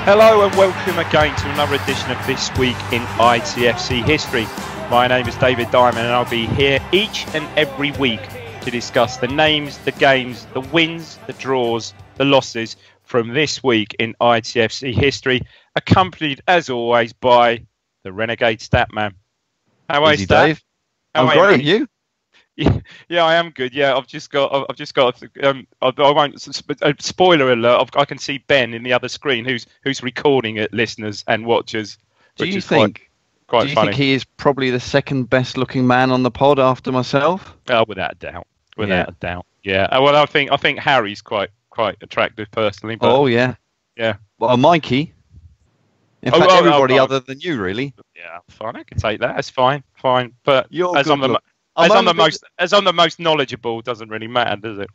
Hello and welcome again to another edition of This Week in ITFC History. My name is David Diamond and I'll be here each and every week to discuss the names, the games, the wins, the draws, the losses from this week in ITFC History, accompanied as always by the Renegade Statman. How are you, Stat? Dave? I'm great. You? Yeah, I am good. Yeah, I've just got. I won't. Spoiler alert! I can see Ben in the other screen, who's recording it, listeners and watchers. Do you think he is probably the second best looking man on the pod after myself? Oh, without a doubt. Without a doubt. Yeah. Well, I think Harry's quite attractive personally. But, oh yeah. Yeah. Well, Mikey. In fact, everybody other than you, really. Yeah, fine. I can take that. It's fine. But You're as I'm the most knowledgeable, doesn't really matter, does it?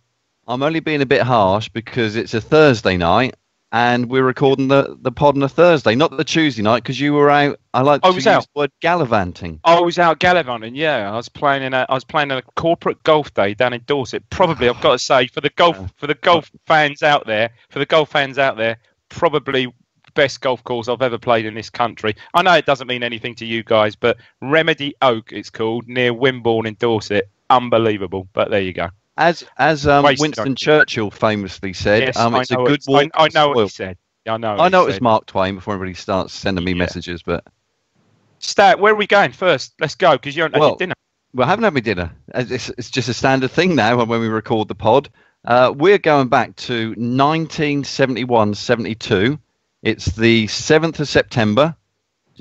I'm only being a bit harsh because it's a Thursday night and we're recording the pod on a Thursday, not the Tuesday night, because you were out. I like to use the word gallivanting. I was out gallivanting. Yeah, I was playing in a corporate golf day down in Dorset. Probably, I've got to say, for the golf fans out there, probably best golf course I've ever played in this country. I know it doesn't mean anything to you guys, but Remedy Oak, it's called, near Wimborne in Dorset. Unbelievable, but there you go. As Winston Churchill famously said, yes, it's a good walk. I know what he said. I know it was Mark Twain before everybody starts sending me messages. But Stat, where are we going first? Let's go, because you haven't had your dinner. Well, I haven't had my dinner. It's just a standard thing now when we record the pod. We're going back to 1971-72. It's the 7th of September.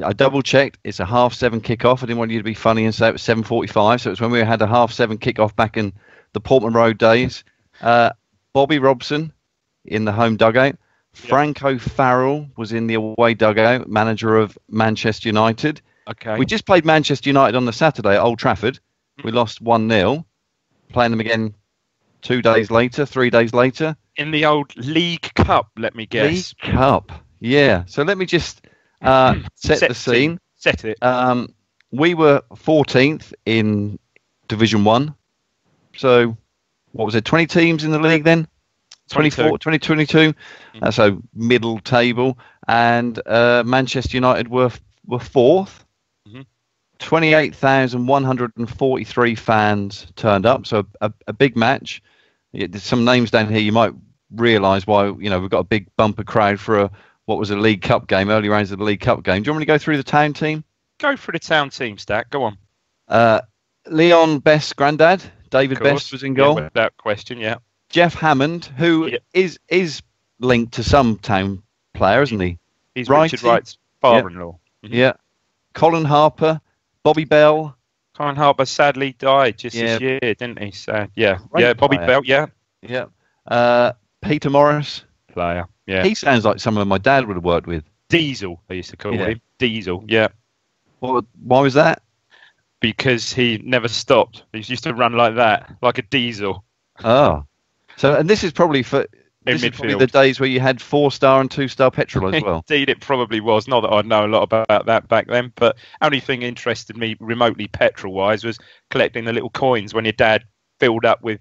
I double-checked. It's a 7:30 kickoff. I didn't want you to be funny and say it was 7:45. So it was when we had a 7:30 kickoff back in the Portman Road days. Bobby Robson in the home dugout. Yep. Franco Farrell was in the away dugout, manager of Manchester United. Okay. We just played Manchester United on the Saturday at Old Trafford. We lost 1-0. Playing them again 3 days later. In the old League Cup, let me guess. League Cup. Yeah, so let me just set the scene. Set it. We were 14th in Division 1. So, what was it, 20 teams in the league then? 22. So, middle table. And Manchester United were 4th. Mm-hmm. 28,143 fans turned up. So, a big match. There's some names down here you might realise why, we've got a big bumper crowd for what was a League Cup game, early rounds of the League Cup game. Do you want me to go through the town team? Go through the town team, Stat. Go on. Leon Best's granddad, David Best, was in goal. Yeah, without question, yeah. Jeff Hammond, who is linked to some town player, isn't he? He's Richard Wright's father-in-law. Yeah. Mm-hmm. Yeah. Colin Harper, Bobby Bell. Colin Harper sadly died just this year, didn't he? So, Bobby Bell, yeah. Yeah. Peter Morris. Player, yeah. He sounds like someone my dad would have worked with. Diesel, they used to call him. Diesel, yeah. Well, why was that? Because he never stopped. He used to run like that, like a diesel. Oh. And this is probably the days where you had 4-star and 2-star petrol as well. Indeed, it probably was. Not that I know a lot about that back then, but only thing interested me remotely petrol-wise was collecting the little coins when your dad filled up with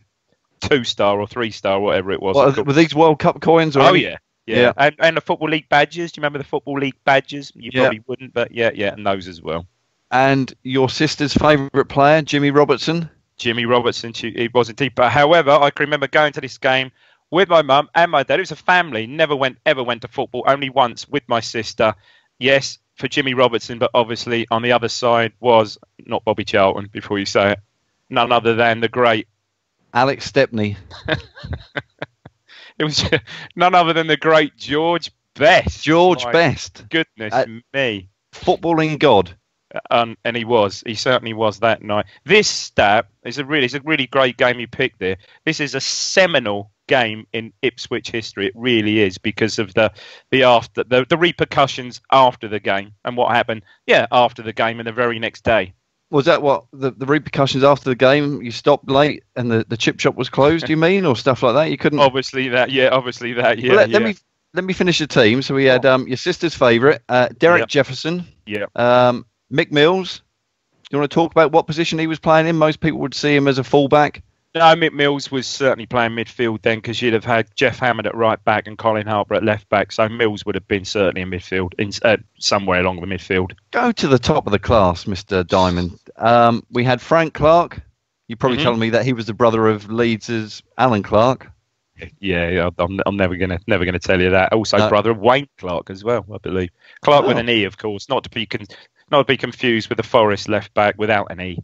2-star or 3-star, whatever it was. Were these World Cup coins? Oh, yeah. And the Football League badges. Do you remember the Football League badges? You probably wouldn't, but and those as well. And your sister's favourite player, Jimmy Robertson? Jimmy Robertson, he was indeed. But however, I can remember going to this game with my mum and my dad. It was a family. Never ever went to football. Only once with my sister. Yes, for Jimmy Robertson, but obviously on the other side was not Bobby Charlton, before you say it. None other than the great Alex Stepney. It was none other than the great George Best. Best. Goodness me. Footballing god. And he certainly was that night. This Stat is a really great game you picked there. This is a seminal game in Ipswich history. It really is, because of the repercussions after the game and what happened. Yeah, after the game and the very next day. Was that what the repercussions after the game? You stopped late and the chip shop was closed. You mean, or stuff like that? You couldn't. Obviously that. Yeah. Well, let me finish the team. So we had your sister's favourite, Derek Jefferson. Yeah. Mick Mills. Do you want to talk about what position he was playing in? Most people would see him as a fullback. No, Mick Mills was certainly playing midfield then, because you'd have had Jeff Hammond at right back and Colin Harper at left back. So Mills would have been certainly in midfield, somewhere along the midfield. Go to the top of the class, Mr. Diamond. We had Frank Clark. You're probably telling me that he was the brother of Leeds' Alan Clark. Yeah, I'm never gonna tell you that. Also, brother of Wayne Clark as well, I believe. Clark with an E, of course, not to be confused with the Forest left back without an E.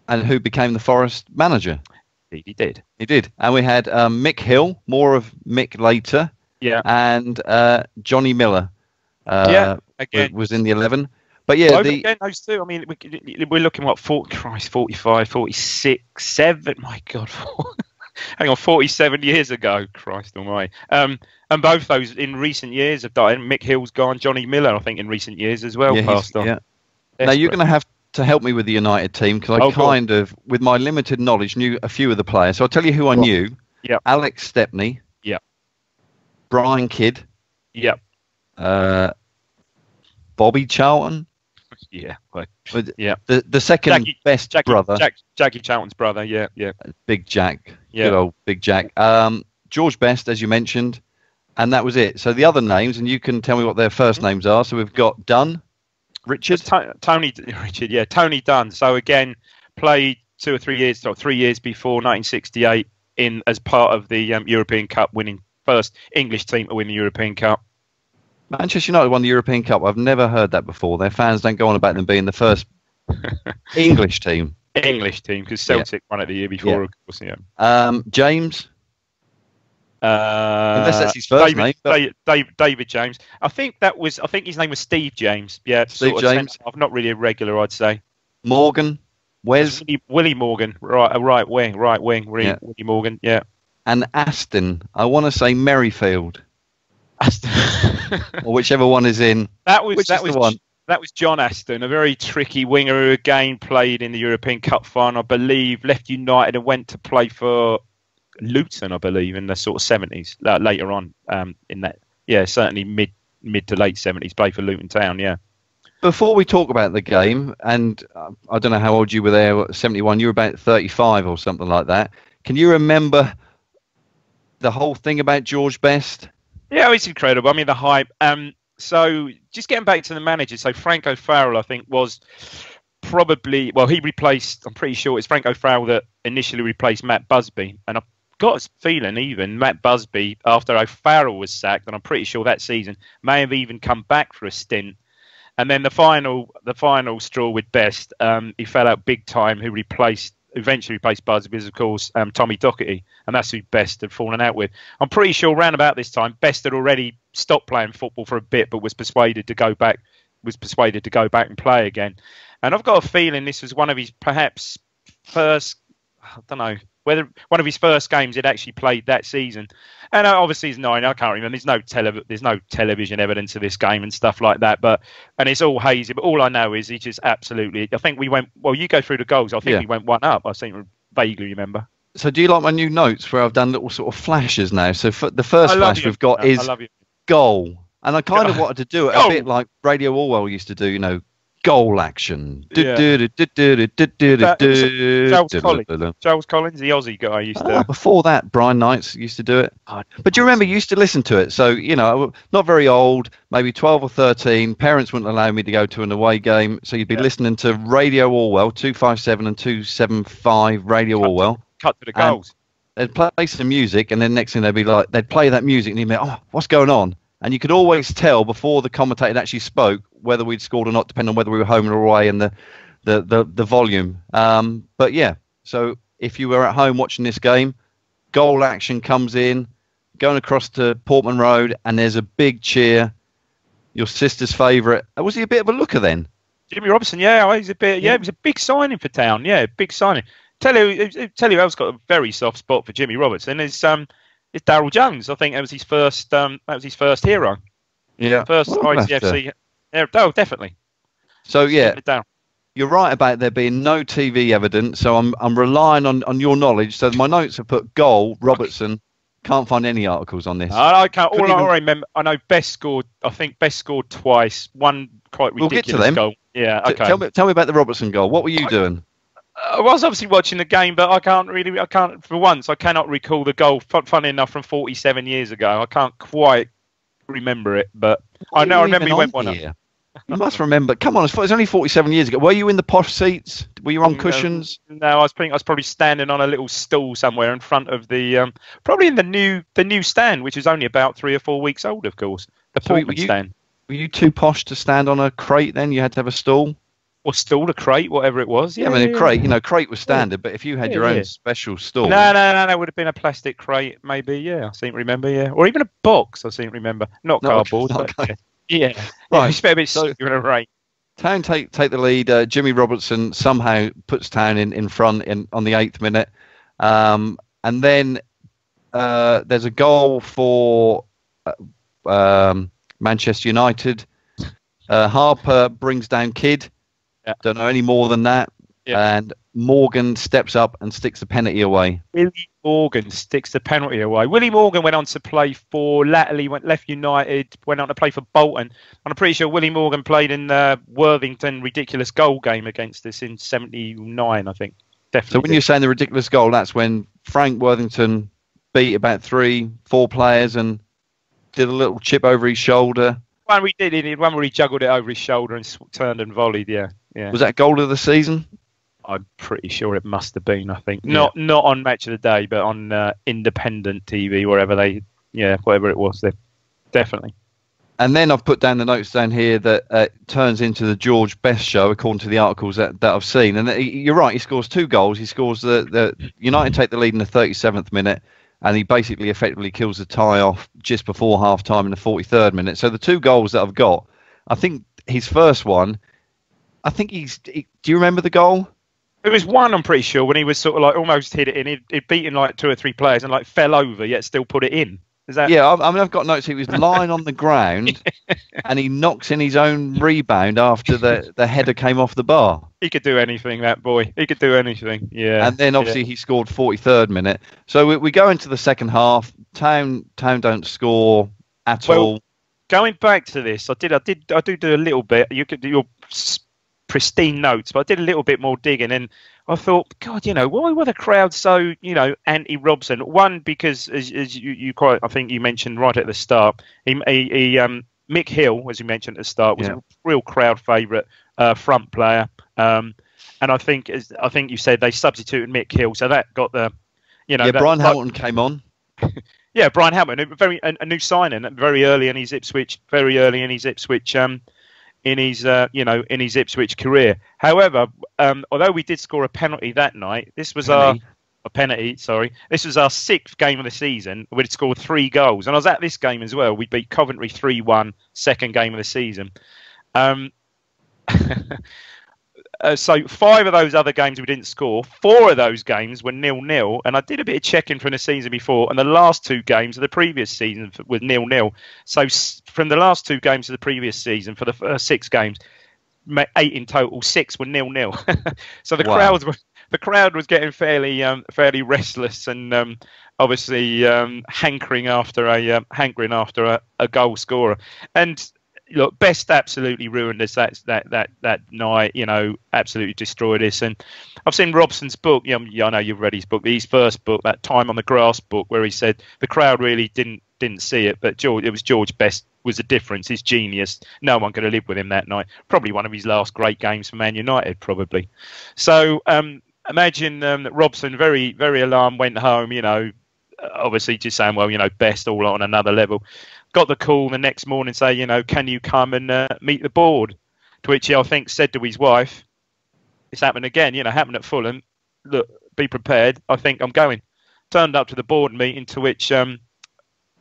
And who became the Forest manager? He did. He did. And we had Mick Hill, more of Mick later. Yeah. And Johnny Miller. Again was in the 11. But yeah, again, those two. I mean, we're looking what 45, 46, 7. My God, hang on, 47 years ago. Christ Almighty. And both those in recent years have died. Mick Hill's gone. Johnny Miller, I think, in recent years as well, passed on. Yeah. Now you're going to have to help me with the United team, because I kind of, with my limited knowledge, knew a few of the players. So I'll tell you who I knew. Yeah. Alex Stepney. Yeah. Brian Kidd. Yeah. Bobby Charlton. Yeah. The second best brother. Jackie Charlton's brother. Yeah. Big Jack. Yeah. Good old Big Jack. George Best, as you mentioned. And that was it. So the other names, and you can tell me what their first names are. So we've got Dunn. Richard? Tony Dunn. So again, played 3 years before 1968 as part of the European Cup, winning first English team to win the European Cup. Manchester United won the European Cup. I've never heard that before. Their fans don't go on about them being the first English team. Because Celtic won it the year before, of course. Yeah. James. Unless that's his first name. David James. I think his name was Steve James. Yeah, Steve James. I'm not really a regular, I'd say. Morgan. Wes. Willie Morgan. Right wing. Willie Morgan. Yeah. And Aston. I want to say Merrifield. Aston. Or whichever one is in. That was the one. That was John Aston, a very tricky winger who again played in the European Cup final, I believe, left United and went to play for Luton, I believe, in the sort of 70s, later on in that. Yeah, certainly mid to late 70s, played for Luton Town, yeah. Before we talk about the game, and I don't know how old you were there, 71, you were about 35 or something like that. Can you remember the whole thing about George Best? Yeah, it's incredible. I mean, the hype. So just getting back to the manager, so Frank O'Farrell, I think, was probably, he replaced, I'm pretty sure it's Frank O'Farrell that initially replaced Matt Busby. And I've got a feeling even Matt Busby, after O'Farrell was sacked, and I'm pretty sure that season, may have even come back for a stint. And then the final straw with Best, he fell out big time, who eventually replaced Busby was, of course, Tommy Docherty, and that's who Best had fallen out with. I'm pretty sure around about this time, Best had already stopped playing football for a bit, but was persuaded to go back and play again. And I've got a feeling this was one of his perhaps first, I don't know, whether one of his first games he'd actually played that season. And obviously he's 9, I can't remember. There's no television evidence of this game and stuff like that. And it's all hazy. But all I know is he just absolutely, I think we went, you go through the goals. I think we went 1 up. I seem to vaguely remember. So do you like my new notes where I've done little sort of flashes now? So the first flash we've got is goal. And I kind of wanted to do it a bit like Radio Orwell used to do, goal action. Charles Collins, the Aussie guy, used to. Before that, Brian Knights used to do it. But do you remember, you used to listen to it? So, not very old, maybe 12 or 13. Parents wouldn't allow me to go to an away game. So you'd be listening to Radio Orwell, 257 and 275 Radio Orwell. Cut to the goals. They'd play some music, and then next thing they'd play that music, and you'd be like, what's going on? And you could always tell before the commentator actually spoke whether we'd scored or not, depending on whether we were home or away and the volume. But yeah, so if you were at home watching this game, goal action comes in, going across to Portman Road, and there's a big cheer. Your sister's favourite. Was he a bit of a looker then? Jimmy Robinson, he's a bit. Yeah, it was a big signing for Town. Yeah, big signing. Tell you who's got a very soft spot for Jimmy Robertson is Darryl Jones. I think that was his first. That was his first hero. Yeah, first ITFC. Yeah, definitely. So yeah, you're right about there being no TV evidence. So I'm relying on your knowledge. So my notes have put goal Robertson. Can't find any articles on this. I can't. I remember, I know Best scored. I think Best scored twice. One quite ridiculous goal. Yeah. Okay. Tell me about the Robertson goal. What were you doing? I was obviously watching the game, but I can't, for once, I cannot recall the goal, funny enough, from 47 years ago. I can't quite remember it, but I know, I remember he went one up. You must remember. Come on, it's only 47 years ago. Were you in the posh seats? Were you on cushions? No, I was probably standing on a little stool somewhere in front of the, probably in the new stand, which is only about 3 or 4 weeks old, of course. The Portman stand. Were you too posh to stand on a crate then? You had to have a stool? Or stool, a crate, whatever it was. Yeah, I mean, a crate, crate was standard, but if you had your own special stool. No, it would have been a plastic crate, maybe, yeah. I seem to remember, yeah. Or even a box, I seem to remember. Not cardboard, but yeah. Right. It's a bit you're in a rate. Town take the lead. Jimmy Robertson somehow puts Town in front on the 8th minute. And then there's a goal for Manchester United. Harper brings down Kidd. Yeah. Don't know any more than that. Yeah. And Morgan steps up and sticks the penalty away. Willie Morgan sticks the penalty away. Willie Morgan went on to play for latterly, left United, went on to play for Bolton. I'm pretty sure Willie Morgan played in the Worthington ridiculous goal game against us in 79, I think. Definitely. So when you're saying the ridiculous goal, that's when Frank Worthington beat about 3-4 players and did a little chip over his shoulder. One we did, one where he juggled it over his shoulder and turned and volleyed, yeah. Was that goal of the season? I'm pretty sure it must have been, I think. Not on Match of the Day, but on independent TV, wherever whatever it was there. Definitely. And then I've put down the notes down here that it turns into the George Best show, according to the articles that I've seen. And you're right, he scores 2 goals. He scores the United take the lead in the 37th minute, and he basically effectively kills the tie off just before half-time in the 43rd minute. So the 2 goals that I've got, I think his first one, do you remember the goal? It was one, I'm pretty sure, when he was sort of like almost hit it in. He'd beaten like 2 or 3 players and like fell over, yet still put it in. Is that? Yeah, I mean, I've got notes. He was lying on the ground and he knocks in his own rebound after the header came off the bar. He could do anything, that boy. He could do anything, yeah. And then obviously he scored 43rd minute. So we go into the second half. Town don't score at all. Going back to this, I do a little bit. You could do your pristine notes, but I did a little bit more digging, and I thought, God, why were the crowd so, anti-Robson? One, because as you quite, I think you mentioned right at the start, Mick Hill, as you mentioned at the start, was a real crowd favourite front player, and I think you said they substituted Mick Hill, so that got the, Brian Hamilton came on. Yeah, Brian Hamilton, a new signing, very early in his Ipswich. In his Ipswich career. However, although we did score a penalty that night, this was our 6th game of the season. We'd scored 3 goals, and I was at this game as well. We beat Coventry 3-1, second game of the season. So 5 of those other games we didn't score. 4 of those games were 0-0, and I did a bit of checking from the season before, and the last 2 games of the previous season were 0-0. So from the last 2 games of the previous season, for the first 6 games, 8 in total, 6 were 0-0. So the crowd was getting fairly restless and obviously hankering after a goal scorer. And look, Best absolutely ruined us that night, absolutely destroyed us. And I've seen Robson's book, I know you've read his book, his first book, that Time on the Grass book, where he said the crowd really didn't see it, but it was George Best was the difference, his genius. No one could have lived with him that night. Probably one of his last great games for Man United, probably. So imagine that Robson, very, very alarmed, went home, obviously just saying, well, Best all on another level. Got the call the next morning, say, can you come and meet the board? To which he, I think, said to his wife, it's happened again, happened at Fulham. Look, be prepared. I think I'm going. Turned up to the board meeting, to which,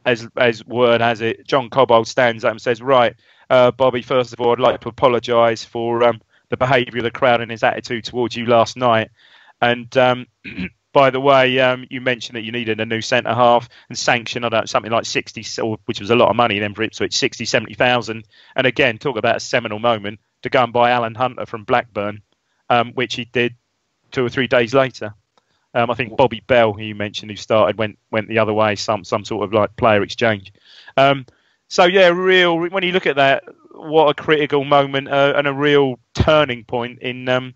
as word has it, John Cobbold stands up and says, right, Bobby, first of all, I'd like to apologise for the behaviour of the crowd and his attitude towards you last night. And by the way, you mentioned that you needed a new centre half and sanctioned something like 60, which was a lot of money then for Ipswich, 60, 70,000. And again, talk about a seminal moment, to go and buy Alan Hunter from Blackburn, which he did 2 or 3 days later. I think Bobby Bell, who you mentioned, who started, went the other way, some sort of like player exchange. So yeah, when you look at that, what a critical moment and a real turning point in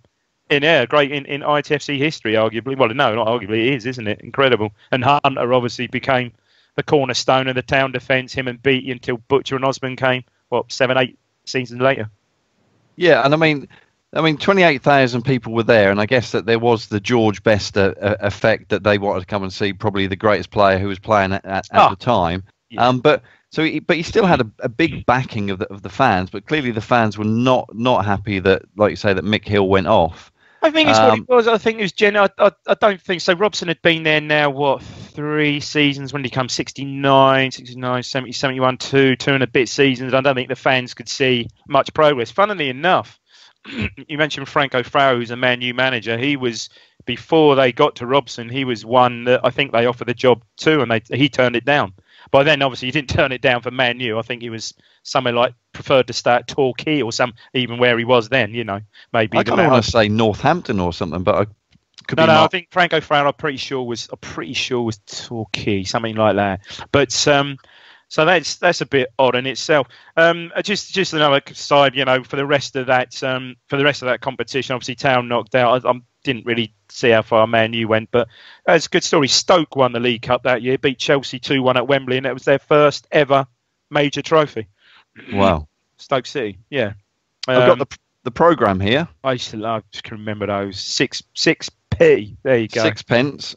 Great in ITFC history, arguably. Well, no, not arguably, it is, isn't it? Incredible. And Hunter obviously became the cornerstone of the town defence, him and Beattie, until Butcher and Osborne came, 7, 8 seasons later. Yeah, and I mean, 28,000 people were there, and I guess that there was the George Best effect that they wanted to come and see probably the greatest player who was playing at the time. Yeah. But he still had a big backing of the fans, but clearly the fans were not happy that, like you say, that Mick Hill went off. I think it's what it was. I think it was I don't think so. Robson had been there now, 3 seasons when he came 69, 70, 71, 2 and a bit seasons. I don't think the fans could see much progress. Funnily enough, you mentioned Frank O'Farrell, who's a Man U manager. He was, before they got to Robson, he was one that I think they offered the job to, and he turned it down. By then, obviously, he didn't turn it down for Man U. I think he was somewhere like preferred to stay at Torquay or even where he was then. Maybe. I kind of want to say Northampton or something, but I could be. No, I think Frank O'Farrell, I'm pretty sure was Torquay, something like that. But so that's a bit odd in itself. Just another side, for the rest of that competition, obviously Town knocked out. I didn't really see how far Man U went, but it's a good story. Stoke won the League Cup that year, beat Chelsea 2-1 at Wembley, and it was their first ever major trophy. Wow. Stoke City, yeah. I've got the programme here. I just can remember those. 6p. There you go. 6p.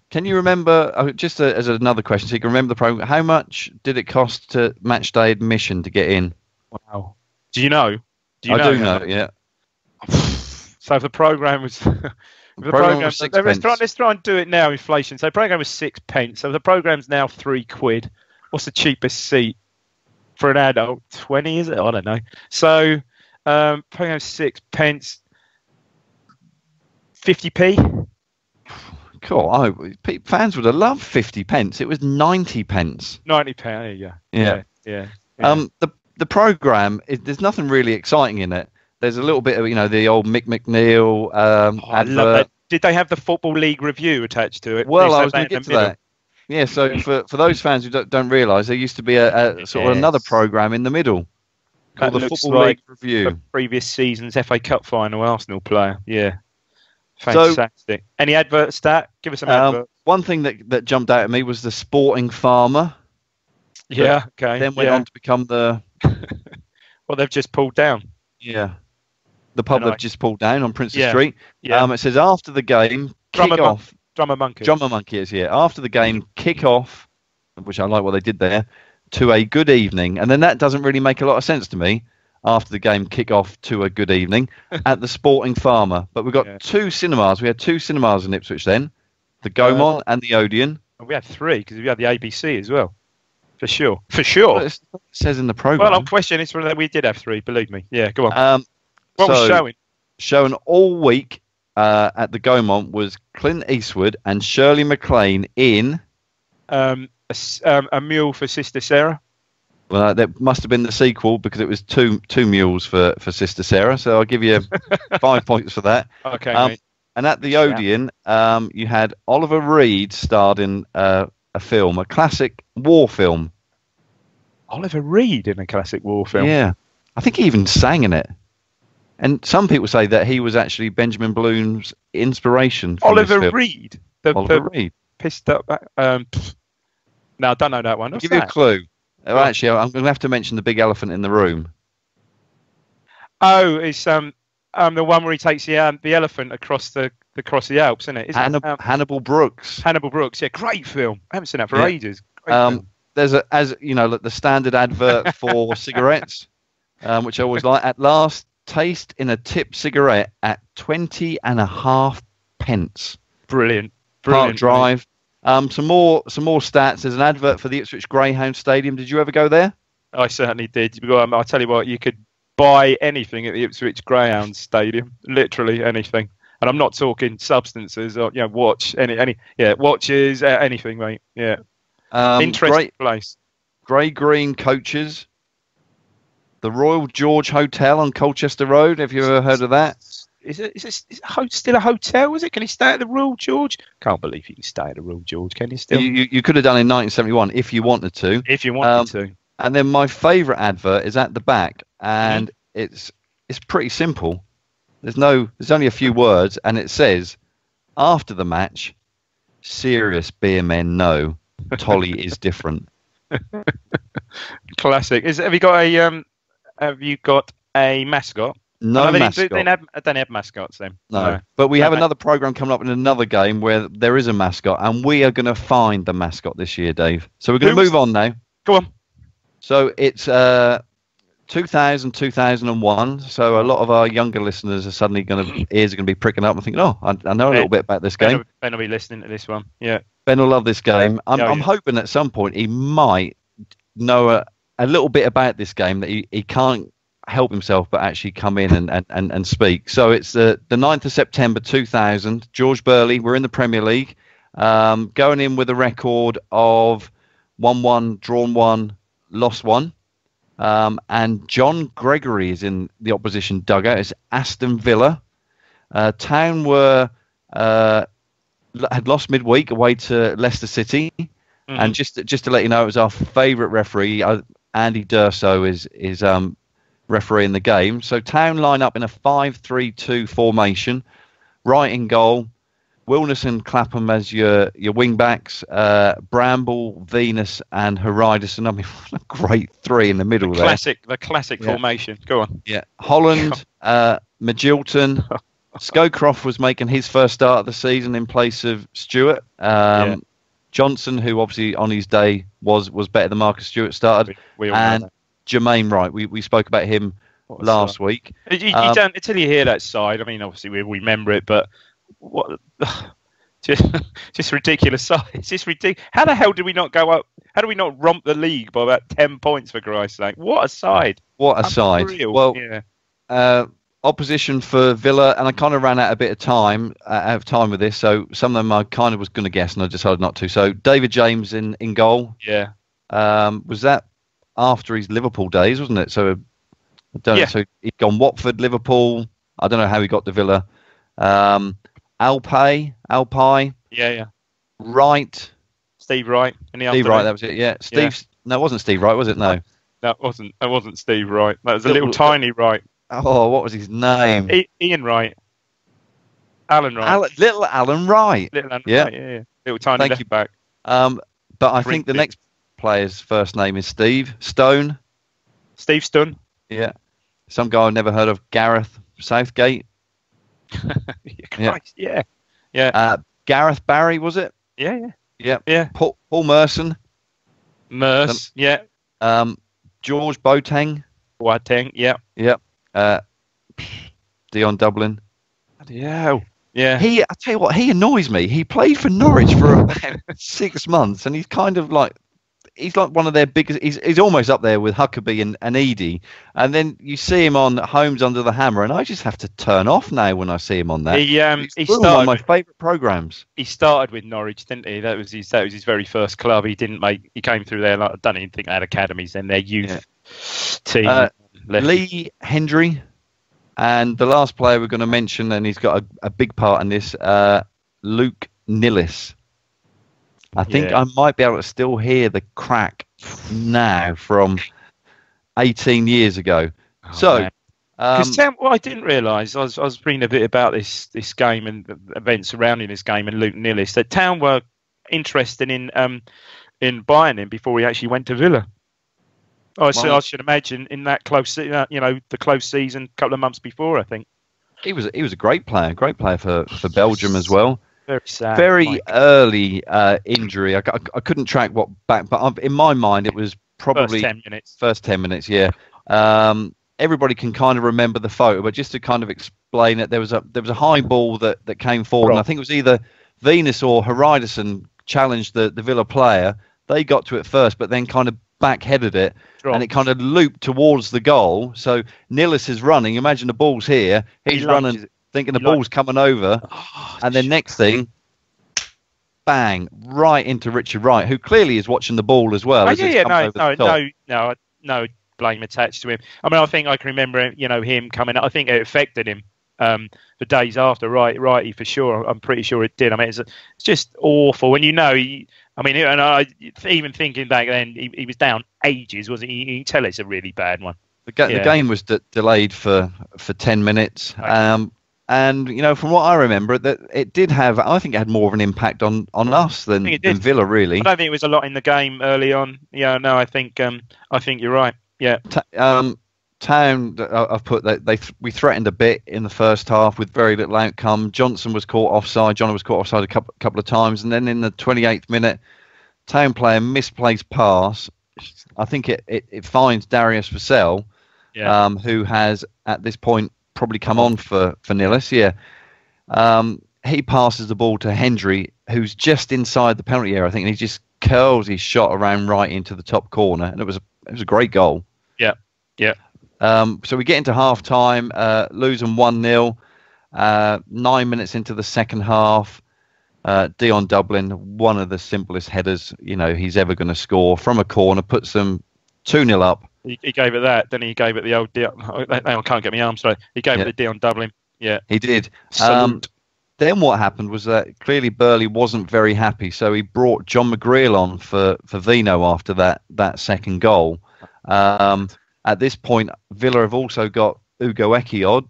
Can you remember, just as another question, so you can remember the programme, how much did it cost to match day admission to get in? Wow. Do you know? I do know, yeah. So if the programme was... let's try and do it now, inflation. So the programme was 6p. So the programme's now £3. What's the cheapest seat for an adult? 20, is it? I don't know. So programme's 6p. 50p. Cool. Fans would have loved 50p. It was 90p. 90p. There you go. Yeah. The programme, there's nothing really exciting in it. There's a little bit of, the old Mick McNeil I love that. Did they have the Football League review attached to it? Well, I was going to get to that. Yeah, so for those fans who don't realise, there used to be a sort of another programme in the middle called the Football League Review. The previous season's FA Cup final Arsenal player. Yeah. Fantastic. Any advert stat? Give us some advert. One thing that jumped out at me was the Sporting Farmer. Yeah, okay. Then went on to become the... Well, they've just pulled down. Yeah. The pub they've just pulled down on Princess Street. Yeah. It says after the game, kick off. Drummer Monkey. Drummer Monkey is here. After the game, kick off, which I like what they did there, to a good evening. And then that doesn't really make a lot of sense to me. After the game, kick off to a good evening at the Sporting Farmer. But we've got 2 cinemas. We had 2 cinemas in Ipswich then, the Gaumont and the Odeon. We had 3 because we had the ABC as well. For sure. Well, it says in the programme. Well, I'm questioning it's whether we did have 3, believe me. Yeah, go on. What was showing? Showing all week at the Gaumont was Clint Eastwood and Shirley MacLaine in... a Mule for Sister Sarah. Well, that must have been the sequel because it was two mules for Sister Sarah. So I'll give you 5 points for that. Okay. Mate. And at the Odeon, you had Oliver Reed starred in a film, a classic war film. Oliver Reed in a classic war film? Yeah. I think he even sang in it. And some people say that he was actually Benjamin Bloom's inspiration for Oliver Reed? Oliver Reed. Pissed up... No, I don't know that one. I'll give you a clue. Oh, actually, I'm going to have to mention the big elephant in the room. Oh, it's the one where he takes the elephant across the Alps, isn't it? Hannibal Brooks. Hannibal Brooks, yeah, great film. I haven't seen that for ages. There's the standard advert for cigarettes, which I always like. At last, taste in a tip cigarette at 20.5p. Brilliant. Park Drive. Some more stats. There's an advert for the Ipswich Greyhound Stadium. Did you ever go there? I certainly did. I'll tell you what, you could buy anything at the Ipswich Greyhound Stadium, literally anything. And I'm not talking substances or watches, anything, mate. Yeah. Interesting place. Grey Green Coaches. The Royal George Hotel on Colchester Road. Have you ever heard of that? Is it still a hotel? Is it? Can you stay at the Royal George? Can't believe you can stay at the Royal George. Can you still? You could have done in 1971 if you wanted to. If you wanted to. And then my favourite advert is at the back, and it's pretty simple. There's only a few words, and it says, after the match, serious beer men know Tolly is different. Classic. Have you got a mascot? No mascot. They don't have mascots then. No. But we have another program coming up in another game where there is a mascot, and we are going to find the mascot this year, Dave. So we're going to move on now. Go on. So it's 2000, 2001. So a lot of our younger listeners are suddenly ears are going to be pricking up and thinking, oh, I know a little bit about this game. Ben will be listening to this one. Yeah. Ben will love this game. I'm hoping at some point he might know a little bit about this game, that he can't help himself but actually come in and speak. So it's the 9th of September 2000. George Burley, we're in the Premier League, going in with a record of 1-1, drawn 1, lost 1. And John Gregory is in the opposition dugout. It's Aston Villa. Town had lost midweek away to Leicester City. Mm-hmm. And just to let you know, it was our favourite referee, Andy Durso, is refereeing the game. So Town line up in a 5-3-2 formation. Right in goal, Wilness and Clapham as your wing backs, Bramble, Venus and Horizon. I mean, what a great three in the middle there. The classic formation. Go on. Yeah, Holland, Magilton. Scowcroft was making his first start of the season in place of Stewart. Johnson, who obviously on his day was better than Marcus Stewart started. We all know that. Jermaine Wright. We spoke about him last week. You don't, until you hear that side. I mean, obviously we remember it, but what? Just ridiculous side. It's just ridiculous. How the hell did we not go up? How do we not romp the league by about 10 points, for Christ's sake? What a side! What a side! Well, opposition for Villa, and I kind of ran out of time with this, so some of them I kind of was going to guess, and I decided not to. So David James in goal. Yeah. Was that after his Liverpool days, wasn't it? So I don't know. So he'd gone Watford, Liverpool. I don't know how he got to Villa. Alpay. Yeah. Wright. Steve Wright. Steve Wright, that was it. Yeah. No, it wasn't Steve Wright, was it? No. That wasn't Steve Wright. That was a little tiny Wright. Oh, what was his name? Ian Wright. Alan Wright. Little Alan Wright. Right, yeah. Little tiny left back. But I think the next player's first name is Steve Stone. Steve Stone. Yeah. Some guy I've never heard of, Gareth Southgate. Yeah. Gareth Barry, was it? Yeah. Paul Merson. Yeah. George Boateng. Yeah. Dion Dublin. Yeah. I tell you what, he annoys me. He played for Norwich for about 6 months, and he's kind of like, he's like one of their biggest. He's almost up there with Huckabee and Edie. And then you see him on Homes Under the Hammer, and I just have to turn off now when I see him on that. He started one of my favourite programmes. He started with Norwich, didn't he? That was his very first club. He came through there. Like, I don't even think they had academies then. Their youth team. Lee Hendry, and the last player we're going to mention, and he's got a big part in this, Luke Nillis. I think I might be able to still hear the crack now from 18 years ago. What I didn't realise, I was reading a bit about this game and the events surrounding this game and Luke Nillis, that Town were interested in buying him before he actually went to Villa. I should imagine in that the close season, a couple of months before, I think. He was a great player for Belgium as well. Very sad. Very early injury. I couldn't track what back, but in my mind it was probably first 10 minutes. Yeah. Everybody can kind of remember the photo, but just to kind of explain it, there was a high ball that came forward, and I think it was either Venus or Horizon challenged the Villa player. They got to it first, but then kind of back-headed it, and it kind of looped towards the goal. So Nillis is running. Imagine the ball's here. He's running, thinking the ball's coming over, and then next thing, bang, right into Richard Wright, who clearly is watching the ball as well. No blame attached to him. I mean, I think I can remember, him coming up. I think it affected him the days after, righty for sure. I'm pretty sure it did. I mean, it's just awful when and I even thinking back then, he was down ages, wasn't he? You can tell it's a really bad one. The game was delayed for 10 minutes. Okay. And from what I remember, that it did have. I think it had more of an impact on us than Villa, really. I don't think it was a lot in the game early on. Yeah, no, I think you're right. Yeah. Town, I've put that we threatened a bit in the first half with very little outcome. Johnson was caught offside. Johnny was caught offside a couple of times, and then in the 28th minute, Town player misplaced pass. I think it finds Darius Vassell, who has at this point probably come on for Nillis. Yeah. He passes the ball to Hendry, who's just inside the penalty area, I think, and he just curls his shot around right into the top corner, and it was a great goal. Yeah. Yeah. So we get into half time, losing 1-0. 9 minutes into the second half, Dion Dublin, one of the simplest headers he's ever going to score from a corner, puts them 2-0 up. He gave it that, then he gave it the old Dion. I can't get my arms straight. He gave it to Dion Dublin. Yeah, he did. Then what happened was that clearly Burley wasn't very happy, so he brought John McGreal on for Vino after that second goal. At this point, Villa have also got Ugo Ekiod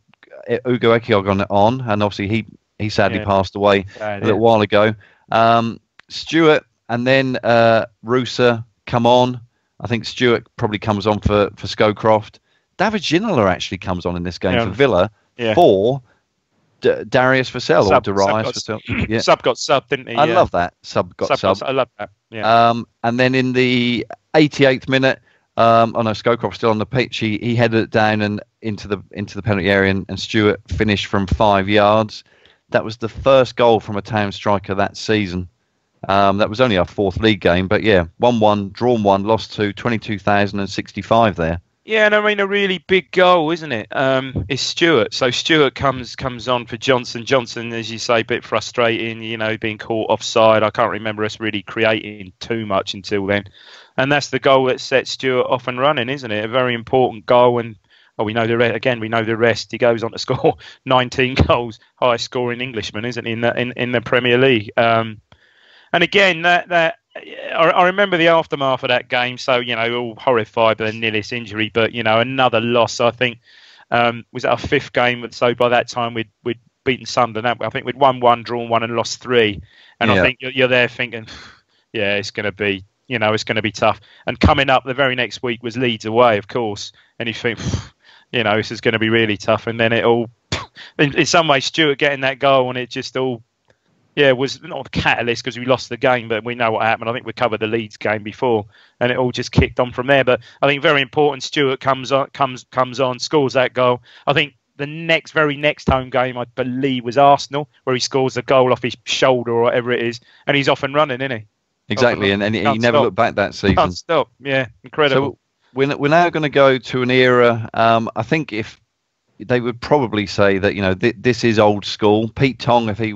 on, and obviously he sadly passed away a little while ago. Stewart and then Rusa come on. I think Stewart probably comes on for Scowcroft. David Ginola actually comes on in this game for Villa for Darius Vassell or Darius Vassell. Sub got sub, didn't he? I love that. Sub got sub. I love that. Yeah. And then in the 88th minute, Scowcroft's still on the pitch. He headed it down and into the penalty area, and Stewart finished from 5 yards. That was the first goal from a Town striker that season. That was only our fourth league game, but 1-1, drawn 1, lost 2, 22,065 there. Yeah, and I mean a really big goal, isn't it? Is Stewart. So Stewart comes on for Johnson. Johnson, as you say, a bit frustrating, being caught offside. I can't remember us really creating too much until then. And that's the goal that sets Stewart off and running, isn't it? A very important goal. And we know the rest. He goes on to score 19 goals, highest scoring Englishman, isn't he, in the Premier League? And again, that I remember the aftermath of that game. So all horrified by the Nillis injury, but another loss. I think was our fifth game. So by that time we'd beaten Sunderland. I think we'd won 1, drawn 1, and lost 3. And I think you're there thinking, it's going to be. It's going to be tough. And coming up the very next week was Leeds away, of course. And you think, this is going to be really tough. And then it all, in some ways, Stewart getting that goal, and it just all, was not a catalyst because we lost the game, but we know what happened. I think we covered the Leeds game before, and it all just kicked on from there. But I think very important, Stewart comes on, scores that goal. I think the very next home game, I believe, was Arsenal, where he scores a goal off his shoulder or whatever it is, and he's off and running, isn't he? Exactly, and he never looked back that season. Can't stop, incredible. So we're now going to go to an era. I think if they would probably say that this is old school. Pete Tong, is he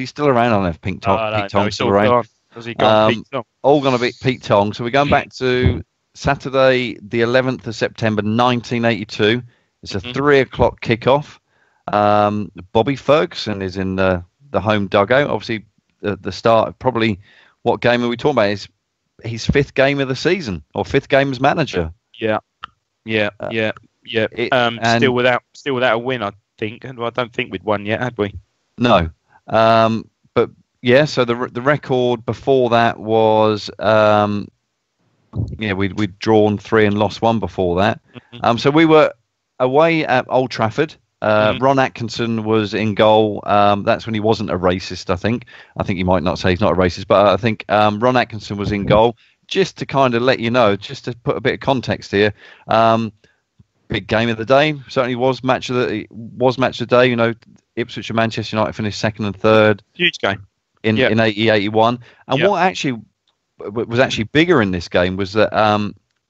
still around? I don't know if Pete Tong's still around. Was he gone? Pete Tong? All going to be Pete Tong. So we're going back to Saturday, the 11th of September, 1982. It's a 3 o'clock kickoff. Bobby Ferguson is in the home dugout. Obviously, the start probably. What game are we talking about? Is his 5th game of the season or 5th game as manager? Yeah. Still without a win, I think. And I don't think we'd won yet, had we? No. But so the record before that was we'd drawn 3 and lost 1 before that. So we were away at Old Trafford. Ron Atkinson was in goal. That's when he wasn't a racist, I think. I think you might not say he's not a racist, but I think Ron Atkinson was in goal. Just to kind of let you know, just to put a bit of context here, big game of the day. Certainly was match of the day. Ipswich and Manchester United finished 2nd and 3rd. Huge game. In 80-81. And what actually was actually bigger in this game was that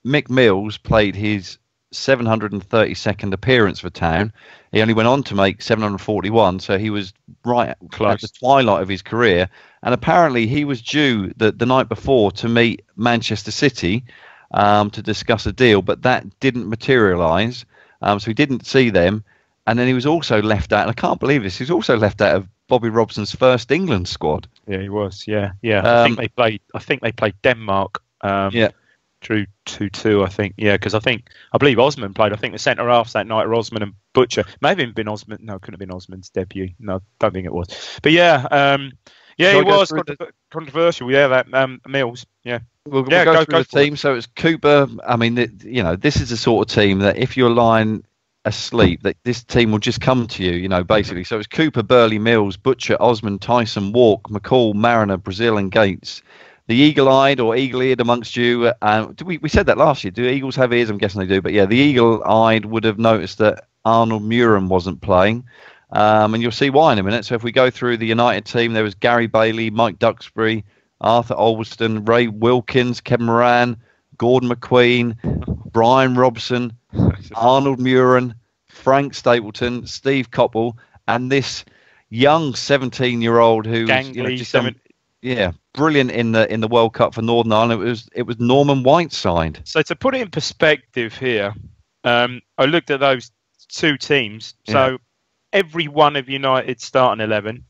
Mick Mills played his 732nd appearance for Town. He only went on to make 741, so he was right at the twilight of his career. And apparently he was due the night before to meet Manchester City to discuss a deal, but that didn't materialise. So he didn't see them. And then he was also left out, and I can't believe this, he was also left out of Bobby Robson's first England squad. Yeah, he was. Yeah. I think they played Denmark. drew 2-2, I think. Yeah, because I believe Osman played. I think the centre halves that night were Osman and Butcher. Maybe even been Osman. No, it couldn't have been Osman's debut. No, don't think it was. But yeah, it was controversial. Yeah, that Mills. Yeah. We'll go through the team. So it's Cooper. I mean, this is the sort of team that if you're lying asleep, that this team will just come to you, basically. So it's Cooper, Burley, Mills, Butcher, Osman, Tyson, Walk, McCall, Mariner, Brazil and Gates. The eagle-eyed or eagle-eared amongst you, we said that last year. Do eagles have ears? I'm guessing they do. But yeah, the eagle-eyed would have noticed that Arnold Muren wasn't playing. And you'll see why in a minute. So if we go through the United team, there was Gary Bailey, Mike Duxbury, Arthur Olveston, Ray Wilkins, Kevin Moran, Gordon McQueen, Brian Robson, Arnold Muren, Frank Stapleton, Steve Coppell, and this young 17-year-old who's brilliant in the World Cup for Northern Ireland. It was Norman Whiteside. So to put it in perspective here, I looked at those two teams. So every one of United's starting 11,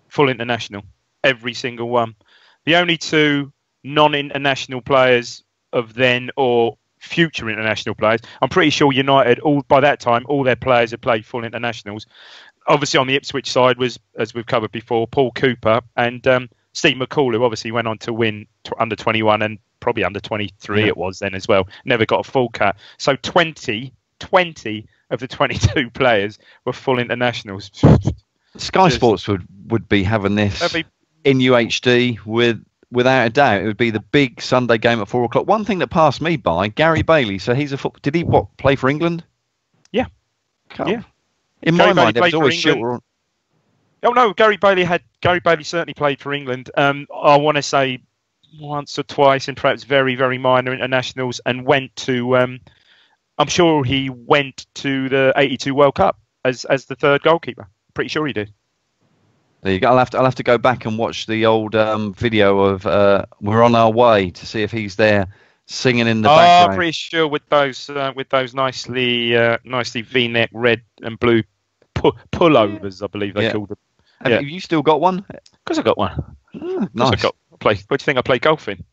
full international, every single one. The only two non-international players of then or future international players, I'm pretty sure United, by that time, all their players had played full internationals. Obviously on the Ipswich side was, as we've covered before, Paul Cooper and Steve McCall, who obviously went on to win under 21 and probably under 23 it was then as well. Never got a full cut. So 20 of the 22 players were full internationals. Sky Sports would be having this in UHD without a doubt. It would be the big Sunday game at 4 o'clock. One thing that passed me by, Gary Bailey. So he's did he play for England? Yeah. Cool. Yeah. In my mind, it was always short. Oh no, Gary Bailey certainly played for England. I want to say once or twice, and perhaps very, very minor internationals, and went to. I'm sure he went to the '82 World Cup as the third goalkeeper. Pretty sure he did. There you go. I'll have to go back and watch the old video of "We're on Our Way" to see if he's there singing in the background. I'm pretty sure with those nicely V-neck red and blue pullovers, I believe they called them. Have you still got one? Because I got one. Nice. What do you think I play golf in?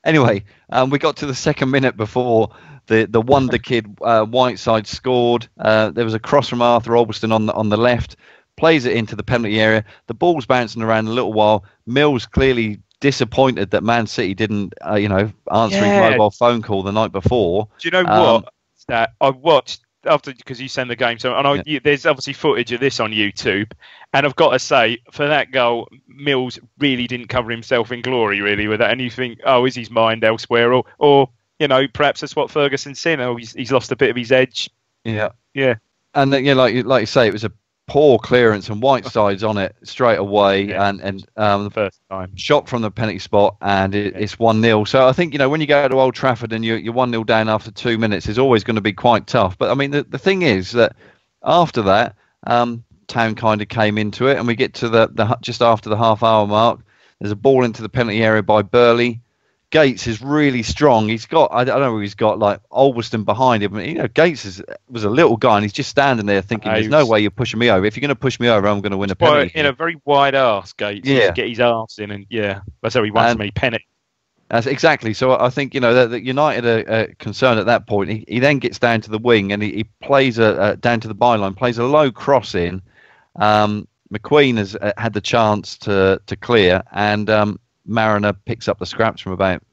Anyway, we got to the second minute before the wonder kid Whiteside scored. There was a cross from Arthur Olveston on the left. Plays it into the penalty area. The ball's bouncing around a little while. Mills clearly disappointed that Man City didn't, answer his mobile phone call the night before. Do you know what? That I watched after because you send the game. So there's obviously footage of this on YouTube, and I've got to say for that goal, Mills really didn't cover himself in glory really with that. And you think, is his mind elsewhere, or perhaps that's what Ferguson's saying. Oh, he's lost a bit of his edge. Yeah. And like you say, it was a poor clearance and Whiteside's on it straight away and the first time shot from the penalty spot and it's 1-0. So I think when you go to Old Trafford and you're 1-0 down after 2 minutes, it's always going to be quite tough. But I mean the thing is that after that Town kind of came into it and we get to the just after the half-hour mark. There's a ball into the penalty area by Burley. Gates is really strong. He's got, I don't know, he's got like Olveston behind him. Gates was a little guy and he's just standing there thinking, there's no way you're pushing me over. If you're going to push me over, I'm going to win a penalty. In a very wide arse, Gates. Yeah. Get his arse in and that's how he wants me penalty. That's exactly. So I think, that United are concerned at that point. He then gets down to the wing and he plays down to the byline, plays a low cross in. McQueen has had the chance to clear and Mariner picks up the scraps from about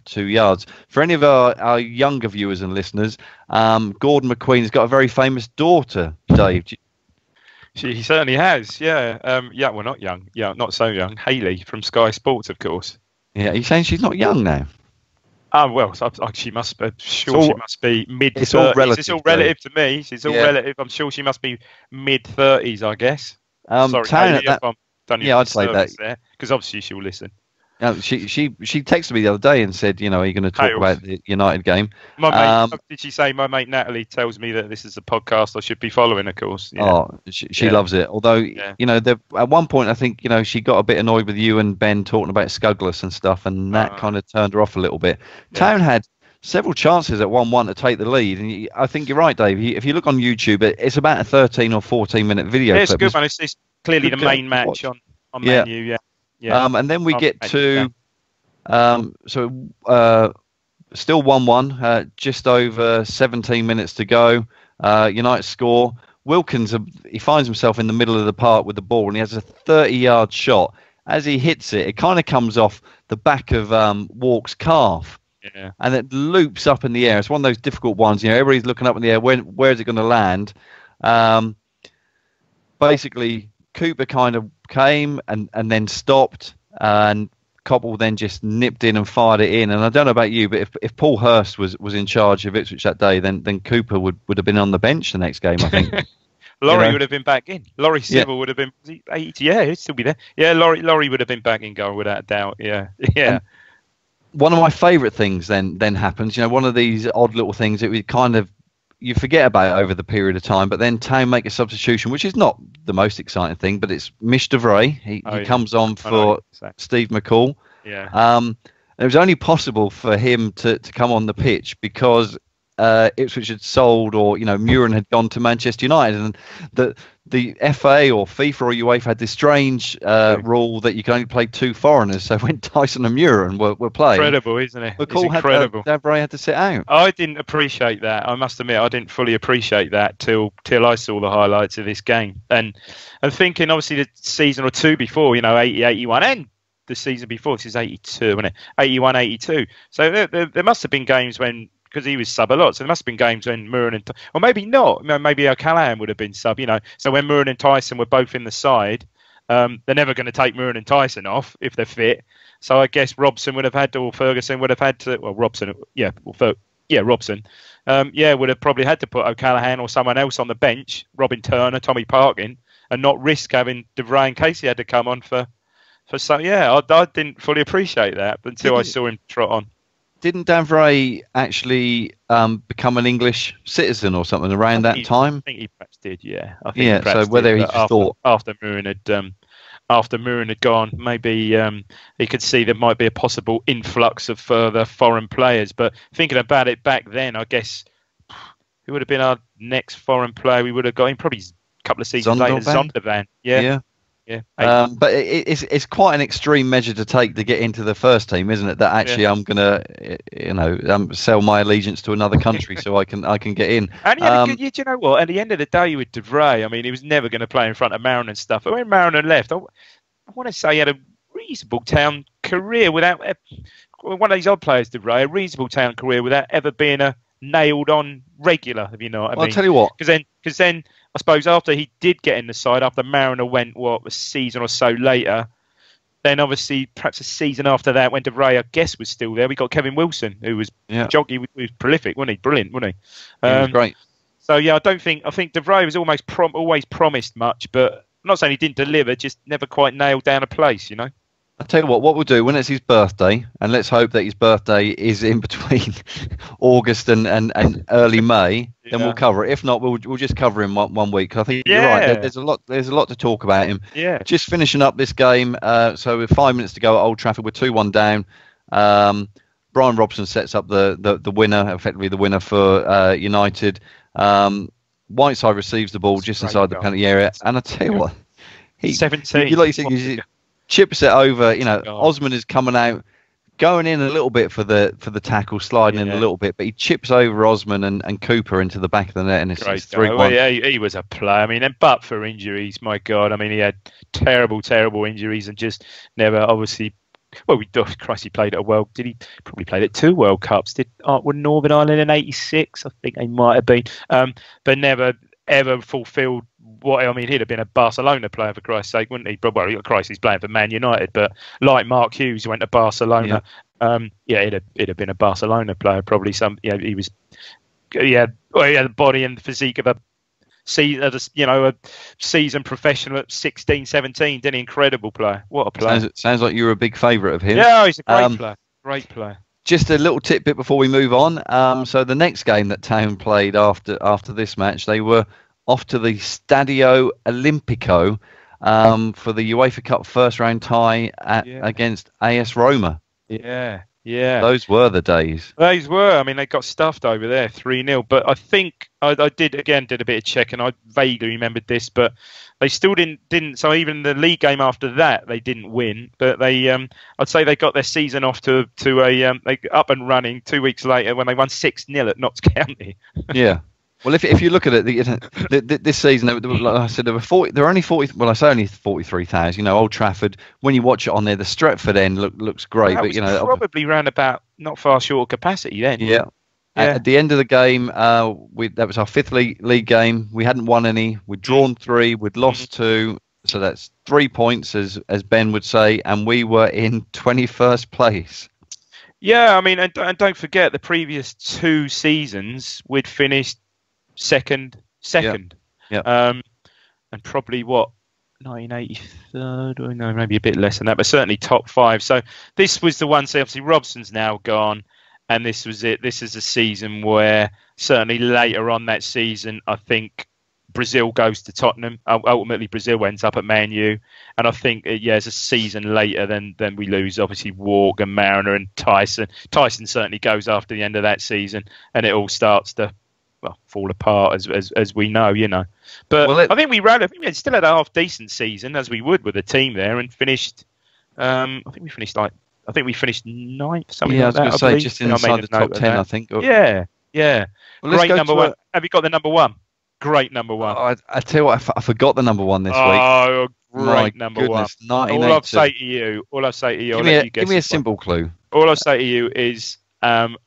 2 yards. For any of our younger viewers and listeners, Gordon McQueen's got a very famous daughter, Dave. He certainly has, yeah. Well, not young. Yeah, not so young. Hayley from Sky Sports, of course. Yeah, are you saying she's not young now? Well, she must be. She must be mid-30s. It's all relative. It's all relative to me. It's all relative. I'm sure she must be mid-30s, I guess. Sorry, Hayley, I'd say that there because obviously she'll listen. She texted me the other day and said, are you going to talk about the United game? My mate, did she say my mate Natalie tells me that this is a podcast I should be following, of course. Yeah. Oh, she loves it. Although, at one point, I think, she got a bit annoyed with you and Ben talking about Scuggless and stuff, and that kind of turned her off a little bit. Yeah. Town had several chances at 1-1 to take the lead, and I think you're right, Dave. If you look on YouTube, it's about a 13 or 14-minute video. Yeah, it's a good one. It's clearly the main match on Menu, Yeah. And then we get to Still 1-1, just over 17 minutes to go. United score. Wilkins, he finds himself in the middle of the park with the ball, and he has a 30-yard shot. As he hits it, it kind of comes off the back of Walk's calf. Yeah. And it loops up in the air. It's one of those difficult ones. Everybody's looking up in the air. Where is it going to land? Basically, Cooper kind of came and then stopped, and Cobble then just nipped in and fired it in. And I don't know about you, but if Paul Hurst was in charge of Ipswich that day, then Cooper would have been on the bench the next game, I think. Laurie would have been back in. Laurie Civil would have been 80. Yeah, he'd still be there. Yeah, Laurie would have been back in goal without a doubt. Yeah. And one of my favourite things then happens. One of these odd little things that we kind of you forget about it over the period of time, but then Town make a substitution, which is not the most exciting thing, but it's Mish DeVray. He comes on for Steve McCall. Yeah. It was only possible for him to come on the pitch because Ipswich had sold, or Muren had gone to Manchester United, and the FA or FIFA or UEFA had this strange rule that you can only play 2 foreigners. So when Tyson and Muren were playing, incredible, isn't it? McCall had to sit out. I didn't appreciate that. I must admit, I didn't fully appreciate that till I saw the highlights of this game, and thinking obviously the season or two before, 80, 81, and the season before, this is 82, wasn't it? 81, 82. So there must have been games when, because he was sub a lot, so there must have been games when Muren or maybe not, maybe O'Callaghan would have been sub, So when Muren and Tyson were both in the side, they're never going to take Muren and Tyson off if they're fit. So I guess Robson would have had to, or Ferguson would have had to, well, Robson, Robson, would have probably had to put O'Callaghan or someone else on the bench, Robin Turner, Tommy Parkin, and not risk having DeVray in case he had to come on for some. Yeah, I didn't fully appreciate that until I saw him trot on. Didn't Dan Vray actually become an English citizen or something around that time? I think he perhaps did, yeah. So whether he just thought after Muren had gone, maybe he could see there might be a possible influx of further foreign players. But thinking about it back then, I guess who would have been our next foreign player? We would have got him probably a couple of seasons later. Zondervan. Yeah. But it's quite an extreme measure to take to get into the first team, isn't it? That actually I'm gonna, sell my allegiance to another country so I can get in. And do you know what? At the end of the day, with DeVray, I mean, he was never going to play in front of Maron and stuff. But when Maron left, I want to say he had a reasonable Town career without one of these odd players. DeVray, a reasonable Town career without ever being a nailed-on regular. If you know what I mean. I'll tell you what. Because then. I suppose after he did get in the side, after Mariner went, a season or so later, then obviously perhaps a season after that, when DeVray, I guess, was still there, we got Kevin Wilson, who was jockey, was prolific, wasn't he? Brilliant, wasn't he? He was great. So, I think DeVray was almost always promised much, but I'm not saying he didn't deliver, just never quite nailed down a place, I'll tell you what we'll do when it's his birthday, and let's hope that his birthday is in between August and early May. Then we'll cover it. If not, we'll just cover him one week. I think you're right. There's a lot to talk about him. Yeah. Just finishing up this game. So with 5 minutes to go at Old Trafford, we're 2-1 down. Brian Robson sets up the winner, effectively the winner for United. Whiteside receives the ball just inside the penalty area, and I tell you what, 17. Like you said, chips it over. Osman is coming out, going in a little bit for the tackle, sliding in a little bit, but he chips over Osman and Cooper into the back of the net, and it's 3-1. Well, he was a player. I mean, but for injuries, my God, I mean, he had terrible injuries and just never, obviously. Well, Christ, he played at a World. Did he probably played at 2 World Cups? Were Northern Ireland in '86? I think they might have been, but never ever fulfilled. He'd have been a Barcelona player, for Christ's sake, wouldn't he? Well, Christ, he's playing for Man United, but like Mark Hughes, who went to Barcelona. He'd have been a Barcelona player, probably. He had the body and the physique of a seasoned professional at 16, 17. Didn't he? Incredible player. What a player! Sounds like you're a big favourite of his. Yeah, he's a great player. Great player. Just a little tidbit before we move on. So the next game that Town played after this match, they were off to the Stadio Olimpico for the UEFA Cup first round tie against AS Roma. Yeah. Yeah. Those were the days. Those were. I mean, they got stuffed over there 3-0. But I think I did a bit of check, and I vaguely remembered this, but they still didn't. So even the league game after that, they didn't win. But they, I'd say they got their season off to a they up and running 2 weeks later when they won 6-0 at Notts County. Yeah. Well, if you look at it, this season, like I said, there were only 40. Well, I say only 43,000. You know, Old Trafford. When you watch it on there, the Stretford end looks great, That but was you know, probably round about not far short of capacity then. yeah. At the end of the game, that was our fifth league game. We hadn't won any. We'd drawn 3. We'd lost 2. So that's 3 points, as Ben would say, and we were in 21st place. Yeah, I mean, and don't forget the previous 2 seasons we'd finished second. Yeah. And probably 1983rd, or no, maybe a bit less than that, but certainly top 5. So this was the one. So obviously Robson's now gone, and this was it. This is a season where certainly later on that season, I think Brazil goes to Tottenham. Ultimately, Brazil ends up at Man U, and I think it's a season later then we lose obviously Walk and Mariner and Tyson. Tyson certainly goes after the end of that season, and it all starts to fall apart as we know, you know. But I think we still had a half decent season, as we would with a team there, and finished. I think we finished 9th, something like that. I was going to say just inside the top 10, I think. Yeah. Well, great number 1. Have you got the number 1? Great number 1. Oh, I tell you what, I forgot the number 1 this week. Oh, great My number goodness, 1. All I'll say to you, give me a simple clue. All I'll say to you is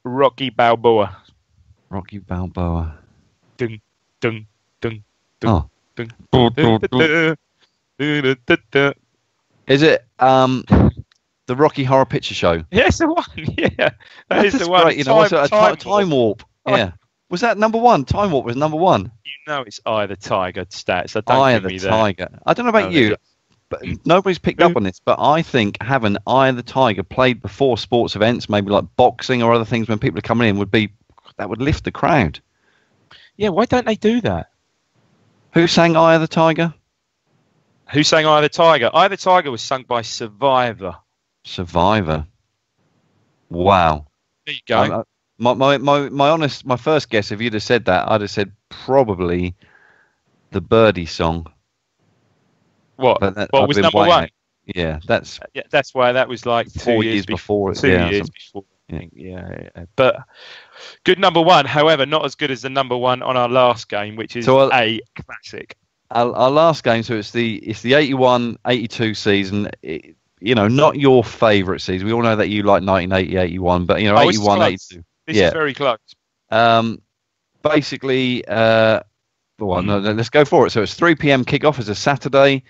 Rocky Balboa. Rocky Balboa. Dun, dun, dun, Oh. dun, Is it the Rocky Horror Picture Show? Yes, the one. Yeah, that's the one. Great, you know, time warp. Yeah. Was that number 1? Time Warp was number 1. You know, it's Eye of the Tiger stats. Eye of the Tiger. I don't know about you, but nobody's picked up on this. But I think having Eye of the Tiger played before sports events, maybe like boxing or other things, when people are coming in, that would lift the crowd. Yeah, why don't they do that? Who sang Eye of the Tiger? Who sang Eye of the Tiger? Eye of the Tiger was sung by Survivor. Survivor. Wow. There you go. My first guess, if you'd have said that, I'd have said probably the Birdie song. What was number 1? Yeah, that's why that was like 4 years before. 2 years before. Yeah. But good number 1. However, not as good as the number 1 on our last game, which is a classic. Our last game, so it's the 81-82 season. You know, not your favourite season. We all know that you like 1980-81, but you know, 81-82. This is very close. Basically, let's go for it. So it's 3 p.m. kickoff as a Saturday.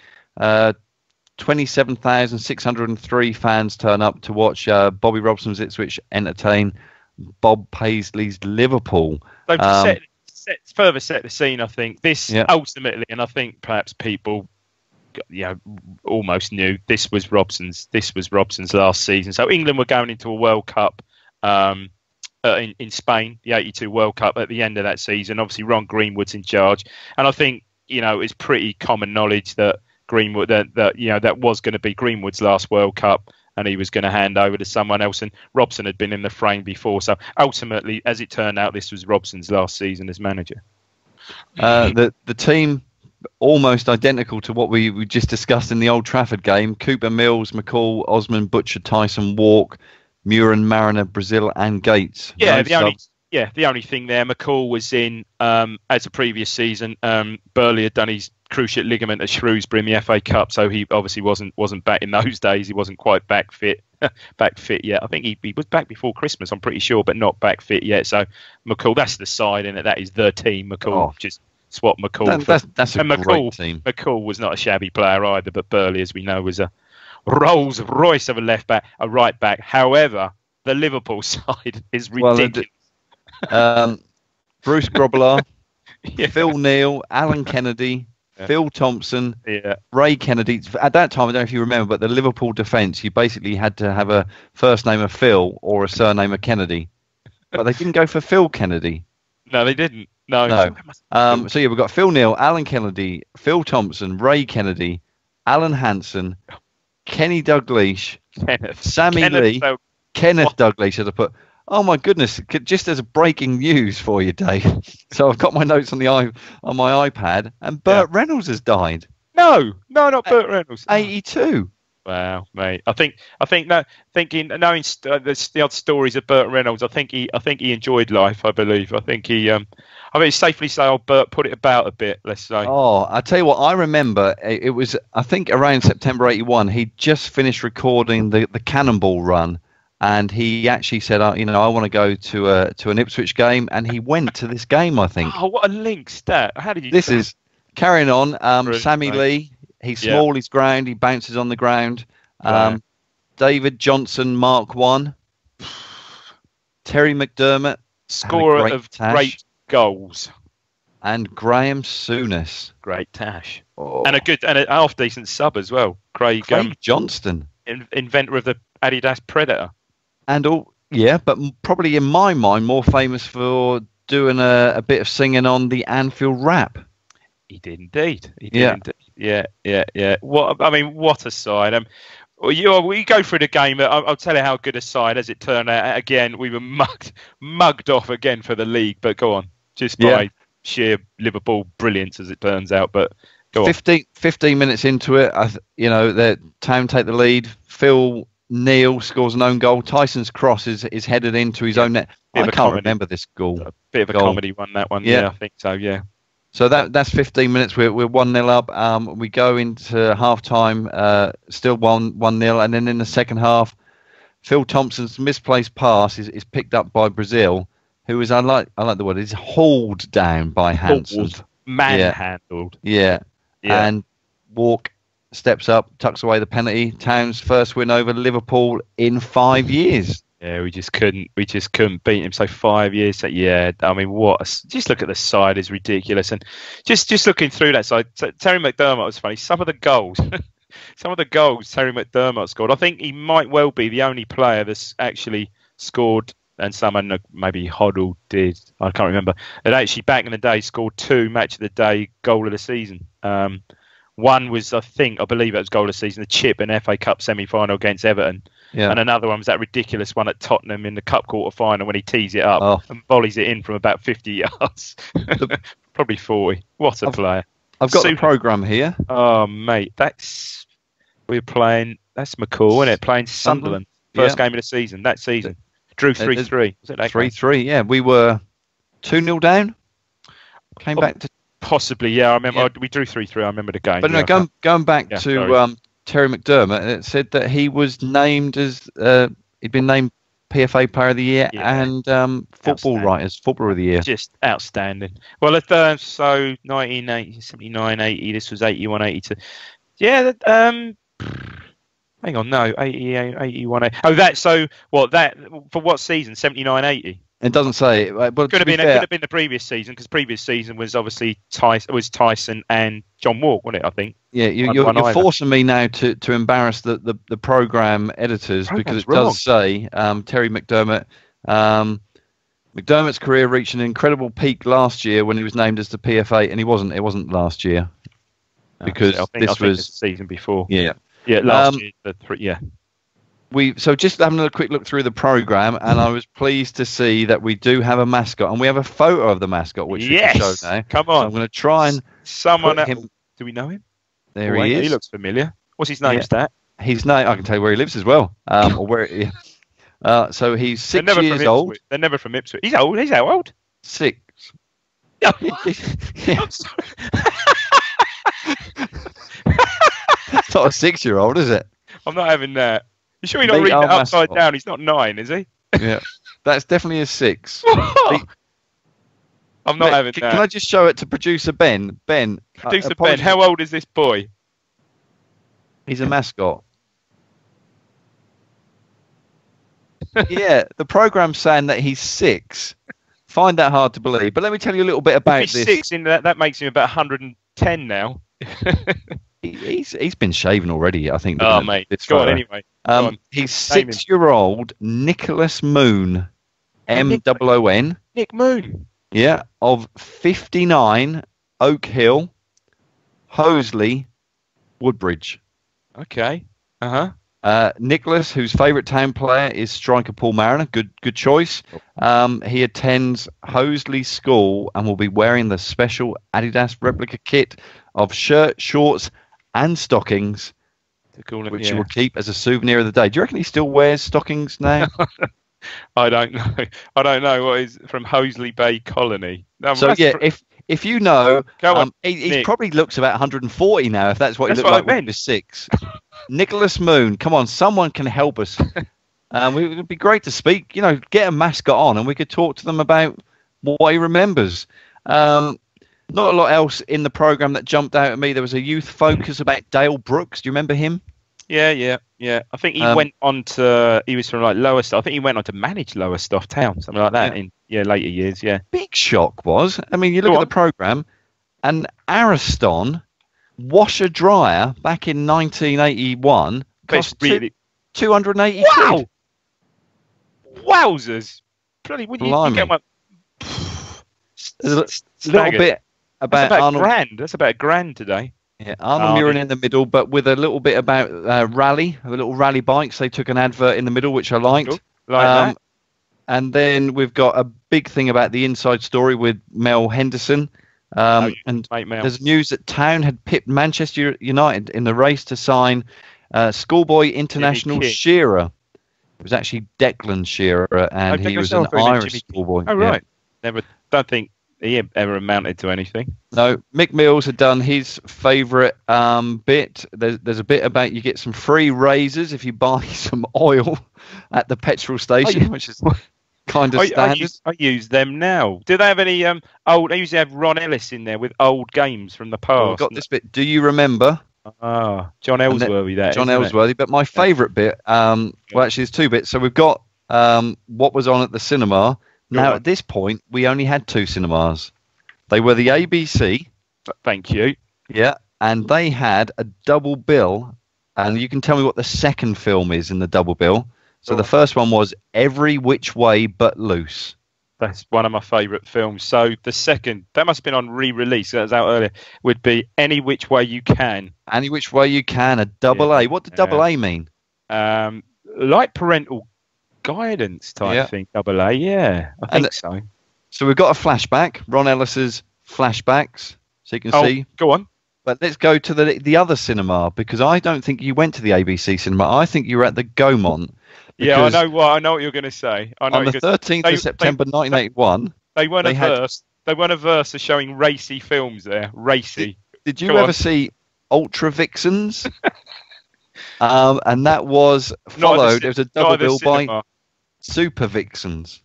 27,603 fans turn up to watch Bobby Robson's Ipswich entertain Bob Paisley's Liverpool. So to further set the scene, I think this ultimately, and I think perhaps people, almost knew this was Robson's last season. So England were going into a World Cup in Spain, the 82 World Cup at the end of that season. Obviously, Ron Greenwood's in charge, and I think it's pretty common knowledge that Greenwood that was going to be Greenwood's last World Cup, and he was going to hand over to someone else. And Robson had been in the frame before, so ultimately, as it turned out, this was Robson's last season as manager. The team almost identical to what we just discussed in the Old Trafford game. Cooper, Mills, McCall, Osman, Butcher, Tyson, Walk, Muren, Mariner, Brazil, and Gates. Yeah, the only thing there, McCall was in as the previous season. Burley had done his cruciate ligament at Shrewsbury in the FA Cup, so he obviously wasn't back in those days. He wasn't quite back fit yet. I think he was back before Christmas, I'm pretty sure, but not back fit yet. So McCall, that's the side in it. That is the team. McCall just swap McCall. That's a great team. McCall was not a shabby player either, but Burley, as we know, was a Rolls Royce of a right back. However, the Liverpool side is ridiculous. Bruce Grobbelaar, Phil Neal, Alan Kennedy, Phil Thompson, Ray Kennedy. At that time, I don't know if you remember, but the Liverpool defence, you basically had to have a first name of Phil or a surname of Kennedy. But they didn't go for Phil Kennedy. No, they didn't. No. So we've got Phil Neal, Alan Kennedy, Phil Thompson, Ray Kennedy, Alan Hansen, Kenny Dalglish, Sammy Lee. Kenneth Dougley should have put, oh my goodness, just as a breaking news for you, Dave. So I've got my notes on on my iPad, and Burt Reynolds has died. No, not Burt Reynolds. 82. Wow, mate. Knowing the odd stories of Burt Reynolds, I think he enjoyed life. I believe. I think it's safely say old Burt put it about a bit. Let's say. Oh, I tell you what, I remember it was, I think around September '81. He just finished recording the Cannonball Run, and he actually said, I want to go to an Ipswich game, and he went to this game. I think. Oh, what a link stat! How did you? This is carrying on. Sammy mate. Lee. He's small, he's ground, he bounces on the ground. David Johnson, Mark 1. Terry McDermott, scorer of great goals. And Graham Souness. Great tash. Oh. And a half decent sub as well. Craig Johnston. Inventor of the Adidas Predator. And but probably in my mind more famous for doing a bit of singing on the Anfield Rap. He did indeed. Yeah. What a side. We go through the game. I'll tell you how good a side. As it turned out, again we were mugged off again for the league. But go on, just by sheer Liverpool brilliance, as it turns out. But go on. 15 minutes into it, the Town take the lead. Phil Neal scores an own goal. Tyson's cross is headed into his own net. I can't remember this goal. A bit of a comedy one, that one. Yeah, I think so. Yeah. So that's 15 minutes. We're 1-0 up. We go into half time, still 1-0, and then in the second half, Phil Thompson's misplaced pass is picked up by Brazil, who is I like the word, is hauled down by Hansen. Manhandled. Yeah. And Walk steps up, tucks away the penalty. Town's first win over Liverpool in 5 years. Yeah, we just couldn't beat him. So 5 years. Just look at the side is ridiculous. And just looking through that side, Terry McDermott was funny. Some of the goals Terry McDermott scored. I think he might well be the only player that's actually scored, and someone maybe Hoddle did. I can't remember. That actually back in the day scored 2 match of the day goal of the season. One was, I believe it was goal of the season, the chip in FA Cup semi-final against Everton. Yeah. And another one was that ridiculous one at Tottenham in the Cup quarter-final when he tees it up and volleys it in from about 50 yards. Probably 40. What a player. I've got the programme here. Oh, mate. That's McCall, isn't it? Playing Sunderland. First game of the season, that season. Drew 3-3. Was it that 3-3, yeah. We were 2-0 down. Came back to... Possibly, yeah. I remember we drew 3-3. I remember the game. But going back to Terry McDermott, it said that he was named as he'd been named PFA Player of the Year and Footballer of the Year. Just outstanding. Well, so 1980, 79, 80. This was 81, 82. Yeah. Hang on, no, 80, 81. 80. Oh, that for what season? 79, 80. It doesn't say. But could have been the previous season, because previous season was obviously Tyson and John Walk, wasn't it? I think. Yeah, you're forcing me now to embarrass the program editors, because it does say Terry McDermott. McDermott's career reached an incredible peak last year when he was named as the PFA, and he wasn't. It wasn't last year, because I think the season before. Yeah. Yeah, last year. So just having a quick look through the program, and I was pleased to see that we do have a mascot, and we have a photo of the mascot, which we can show now. Come on, so I'm going to try and him. Do we know him? There he is. He looks familiar. What's his name? Stat? His name. I can tell you where he lives as well. Or where? So he's 6 years old. They're never from Ipswich. He's old. He's how old? 6. I'm sorry. It's not a 6-year-old, is it? I'm not having that. You sure you're not reading it upside down? He's not 9, is he? Yeah, that's definitely a 6. I'm not having that. Can I just show it to producer Ben? Producer Ben, how old is this boy? He's a mascot. Yeah, the program's saying that he's 6. Find that hard to believe. But let me tell you a little bit about this. 6 in that makes him about 110 now. He's been shaven already, I think. Oh, mate. Go on, anyway. He's 6-year-old Nicholas Moon, MOON. Nick Moon. Yeah, of 59 Oak Hill, Hoseley, Woodbridge. Okay. Nicholas, whose favourite town player is striker Paul Mariner. Good choice. He attends Hoseley School and will be wearing the special Adidas replica kit of shirt, shorts, and stockings, which he will keep as a souvenir of the day. Do you reckon he still wears stockings now? I don't know. I don't know what is from Hoseley Bay Colony. No, so yeah, if you know, he Nick. probably looks about 140 now. If that's what he looked like when he was 6. Nicholas Moon, come on, someone can help us. It would be great to speak. Get a mascot on, and we could talk to them about what he remembers. Not a lot else in the program that jumped out at me. There was a youth focus about Dale Brooks. Do you remember him? Yeah. I think he went on to. He was from like Lowestoft. I think he went on to manage Lowestoft Town, something like that in later years. Yeah. Big shock was. I mean, you look at the program, and Ariston washer dryer back in 1981 cost really 280 quid. Wowzers! Bloody, would you get one? A little bit about Arnold. That's about $1,000 today. Yeah, Arnold Murin in the middle, but with a little bit about little rally bikes. They took an advert in the middle, which I liked. Cool. That. And then we've got a big thing about the inside story with Mel Henderson. And there's news that Town had pipped Manchester United in the race to sign schoolboy international Shearer. It was actually Declan Shearer, and he was an Irish schoolboy. Oh, right. Don't think he ever amounted to anything. No, Mick Mills had done his favourite bit. There's a bit about you get some free razors if you buy some oil at the petrol station, which is kind of standard. I use them now. Do they have any old? I usually have Ron Ellis in there with old games from the past. Well, we've got this bit. Do you remember? John Ellsworthy. John Ellsworthy. But my favourite bit. Well, actually, there's 2 bits. So we've got what was on at the cinema. Now, at this point, we only had 2 cinemas. They were the ABC. Thank you. Yeah, and they had a double bill. And you can tell me what the second film is in the double bill. So the first one was Every Which Way But Loose. That's one of my favourite films. So the second, that must have been on re-release, that was out earlier, would be Any Which Way You Can. Any Which Way You Can, a double A. What did double A mean? Like parental guidance type thing, double A, I think so. So we've got a flashback, Ron Ellis's flashbacks, so you can see. Go on. But let's go to the other cinema, because I don't think you went to the ABC cinema. I think you were at the Gaumont. Yeah, I know what you're going to say. On the 13th of September 1981, they won a verse of showing racy films there. Racy. Did you ever see Ultra Vixens? And that was followed. There was a double bill by Super Vixens.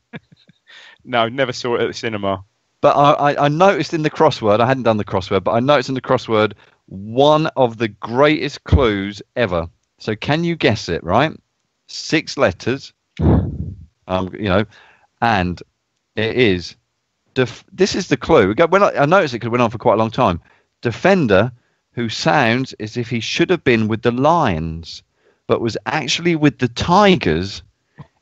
No, never saw it at the cinema. But I noticed in the crossword, I hadn't done the crossword, but I noticed in the crossword one of the greatest clues ever. So can you guess it, right? 6 letters, and it is, this is the clue. I noticed it because it went on for quite a long time. Defender who sounds as if he should have been with the Lions, but was actually with the Tigers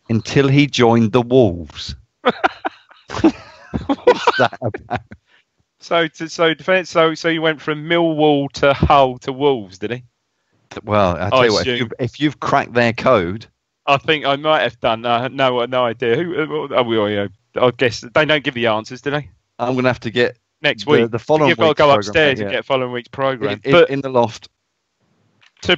until he joined the Wolves. What's that about? So you went from Millwall to Hull to Wolves, did he? Well, I tell you what, if you've cracked their code, I think I might have done. No idea. I guess they don't give the answers, do they? I'm going to have to get next week. The following You've got to go upstairs and get following week's program. In the loft.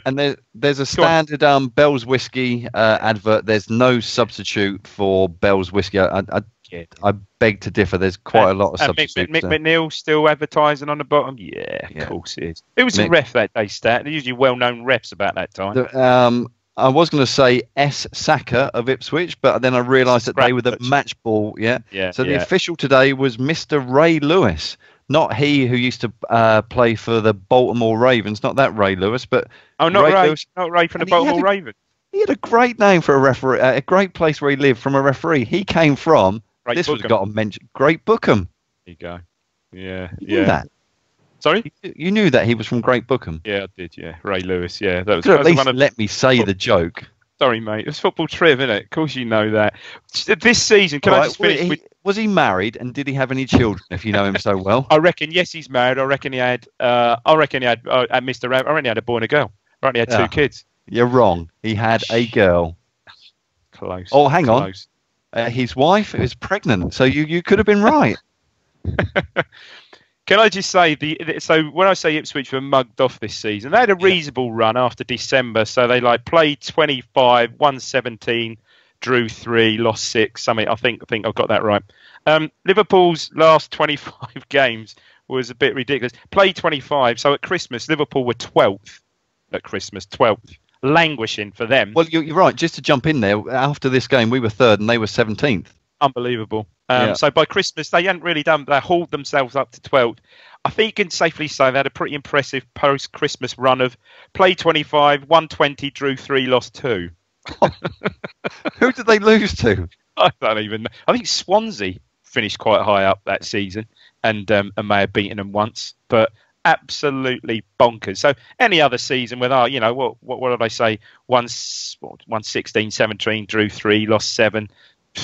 And there's a standard Bell's Whiskey advert. There's no substitute for Bell's Whiskey. I beg to differ. There's quite a lot of substitutes. Mick McNeil still advertising on the bottom. Yeah, of course it is. Who was the ref that day, Stat? They're usually well-known refs about that time. I was going to say S. Saka of Ipswich, but then I realised that they were the match ball. So the official today was Mr. Ray Lewis, not he who used to play for the Baltimore Ravens. Not that Ray Lewis, but not Ray Lewis. Not Ray from the Baltimore Ravens. He had a great name for a referee, a great place where he lived from a referee. He came from. This was got to mention Great Bookham. There you go. Yeah, you knew that. Sorry, you knew that he was from Great Bookham. Yeah, I did. Yeah, Ray Lewis. Yeah, that was. At least let me say the joke. Sorry, mate. It's football triv, isn't it? Of course, you know that. This season, can I just finish? Was he married, and did he have any children? If you know him so well, I reckon. Yes, he's married. I reckon he had. Mr. I reckon he had a boy and a girl. I reckon he had 2 kids. You're wrong. He had a girl. Close. Oh, hang Close. on. His wife was pregnant, so you could have been right. Can I just say so when I say Ipswich were mugged off this season, they had a reasonable run after December. So they played 25, won 17, drew 3, lost 6. Something I think I've got that right. Liverpool's last 25 games was a bit ridiculous. Played 25, so at Christmas Liverpool were 12th. At Christmas, 12th, languishing for them. Well, you're right. Just to jump in there, after this game we were 3rd and they were 17th. Unbelievable. So by Christmas, they hadn't really done. They hauled themselves up to 12th. I think you can safely say they had a pretty impressive post-Christmas run of play 25, won 20, drew 3, lost 2. Who did they lose to? I don't even know. I think Swansea finished quite high up that season and may have beaten them once, but absolutely bonkers. So any other season with what did I say? Won 16, 17, drew 3, lost 7.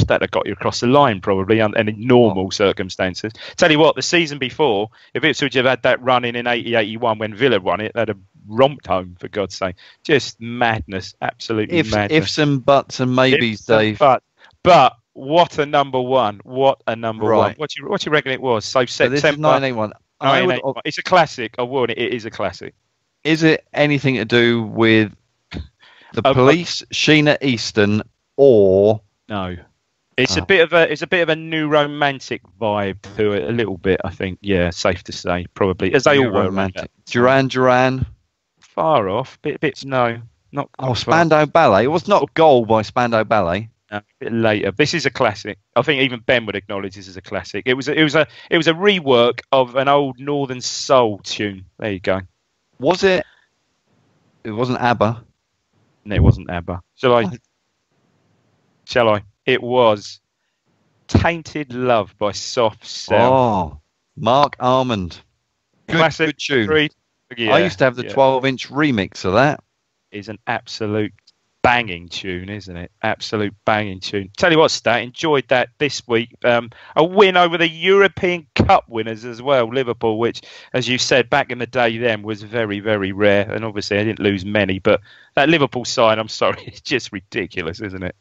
That have got you across the line probably and in normal circumstances. Tell you what, the season before, if Ipswich had that run in 80-81 when Villa won it, they'd have romped home, for God's sake. Just madness, absolutely madness. Ifs and buts and maybes, Dave. But what a number one. What a number one. What do you reckon it was? So September. This is 981. It's a classic. I warn it. It is a classic. Is it anything to do with the police, Sheena Easton, or no? It's a bit of a new romantic vibe to it, a little bit. I think, yeah, safe to say, probably as they all were. Romantic. Duran. Far off. Bit no, not. Spandau Ballet. It was not Goal by Spandau Ballet. No, a bit later. This is a classic. I think even Ben would acknowledge this is a classic. It was a rework of an old Northern Soul tune. There you go. Was it? It wasn't ABBA. No, it wasn't ABBA. Shall I? It was Tainted Love by Soft Cell. Oh, Mark Armand. Good tune. Yeah, I used to have the 12-inch remix of that. It's an absolute banging tune, isn't it? Absolute banging tune. Tell you what, Stat, enjoyed that this week. A win over the European Cup winners as well, Liverpool, which, as you said, back in the day then was very, very rare. And obviously I didn't lose many, but that Liverpool side, I'm sorry, it's just ridiculous, isn't it?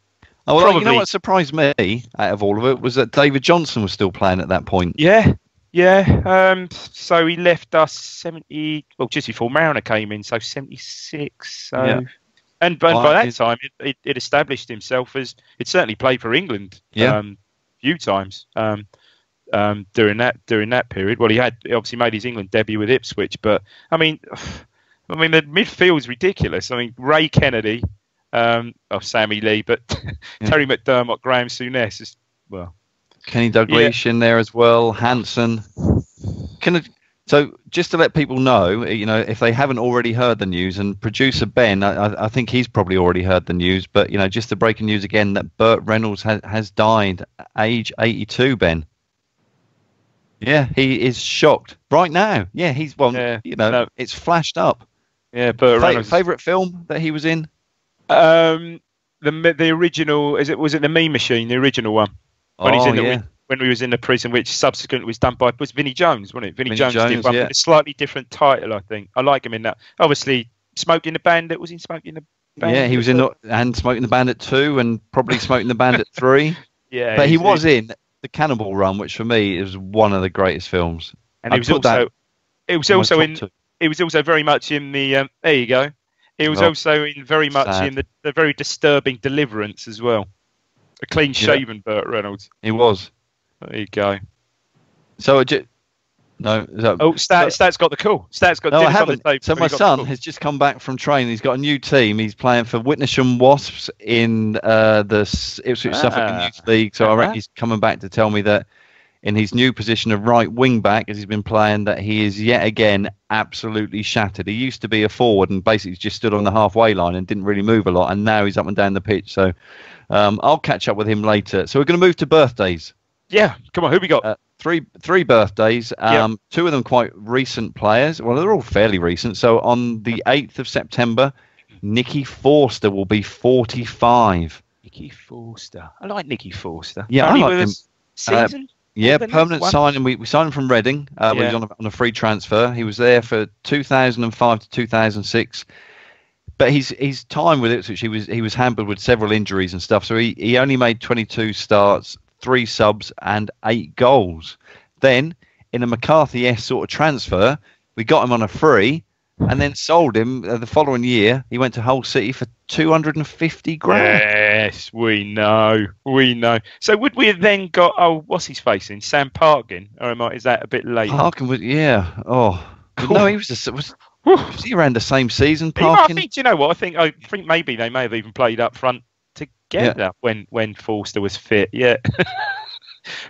Oh, well, you know what surprised me out of all of it was that David Johnson was still playing at that point. Yeah. So he left us 70, just before Mariner came in, so 76. So. Yeah. And by that time, it established himself as it certainly played for England a few times during that period. Well, he obviously made his England debut with Ipswich, but I mean, the midfield's ridiculous. I mean, Ray Kennedy. Sammy Lee, but Terry McDermott, Graham Souness, Kenny Dalglish in there as well, Hansen. So just to let people know, if they haven't already heard the news, and producer Ben, I think he's probably already heard the news, but just the breaking news again that Burt Reynolds has died, age 82. Ben. Yeah, he is shocked right now. Yeah, he's it's flashed up. Yeah, Burt Reynolds. Favorite film that he was in. The original was it the Mean Machine, the original one when he was in the prison, which subsequently was done by Vinnie Jones, wasn't it? Vinnie Jones did one with a slightly different title, I think. I like him in that. Obviously, Smoke in the Bandit. Was he Smoke in the Bandit? Yeah, he was and Smoke in the Bandit 2 and probably Smoke in the Bandit 3. Yeah, but he was in the Cannonball Run, which for me is one of the greatest films. And it was also very much in the. There you go. He was also in very much in the very disturbing Deliverance as well. A clean-shaven Burt Reynolds. He was. There you go. So Stat's got the call. Stat's got. No, I haven't. So my son has just come back from training. He's got a new team. He's playing for Witnesham Wasps in the Ipswich Suffolk Youth League. So I reckon he's coming back to tell me that in his new position of right wing back, as he's been playing, that he is yet again absolutely shattered. He used to be a forward and basically just stood on the halfway line and didn't really move a lot, and now he's up and down the pitch. So I'll catch up with him later. So we're going to move to birthdays. Yeah, come on, who we got? Three birthdays. Two of them quite recent players. Well, they're all fairly recent. So on the 8th of September, Nicky Forster will be 45. Nicky Forster. I like Nicky Forster. Yeah, I like him. Season? Yeah, permanent signing. We signed him from Reading. He was on a free transfer. He was there for 2005 to 2006. but his time with Ipswich, he was hampered with several injuries and stuff. So he only made 22 starts, 3 subs, and 8 goals. Then in a McCarthy-esque sort of transfer, we got him on a free, and then sold him the following year. He went to Hull City for 250 grand. Yes, we know. So would we have then got, what's his face in? Sam Parkin? Or is that a bit late? Parkin was, yeah. Oh, Cool. no, he was he around the same season, Parkin? I think, do you know what? I think maybe they may have even played up front together when Forster was fit. Yeah.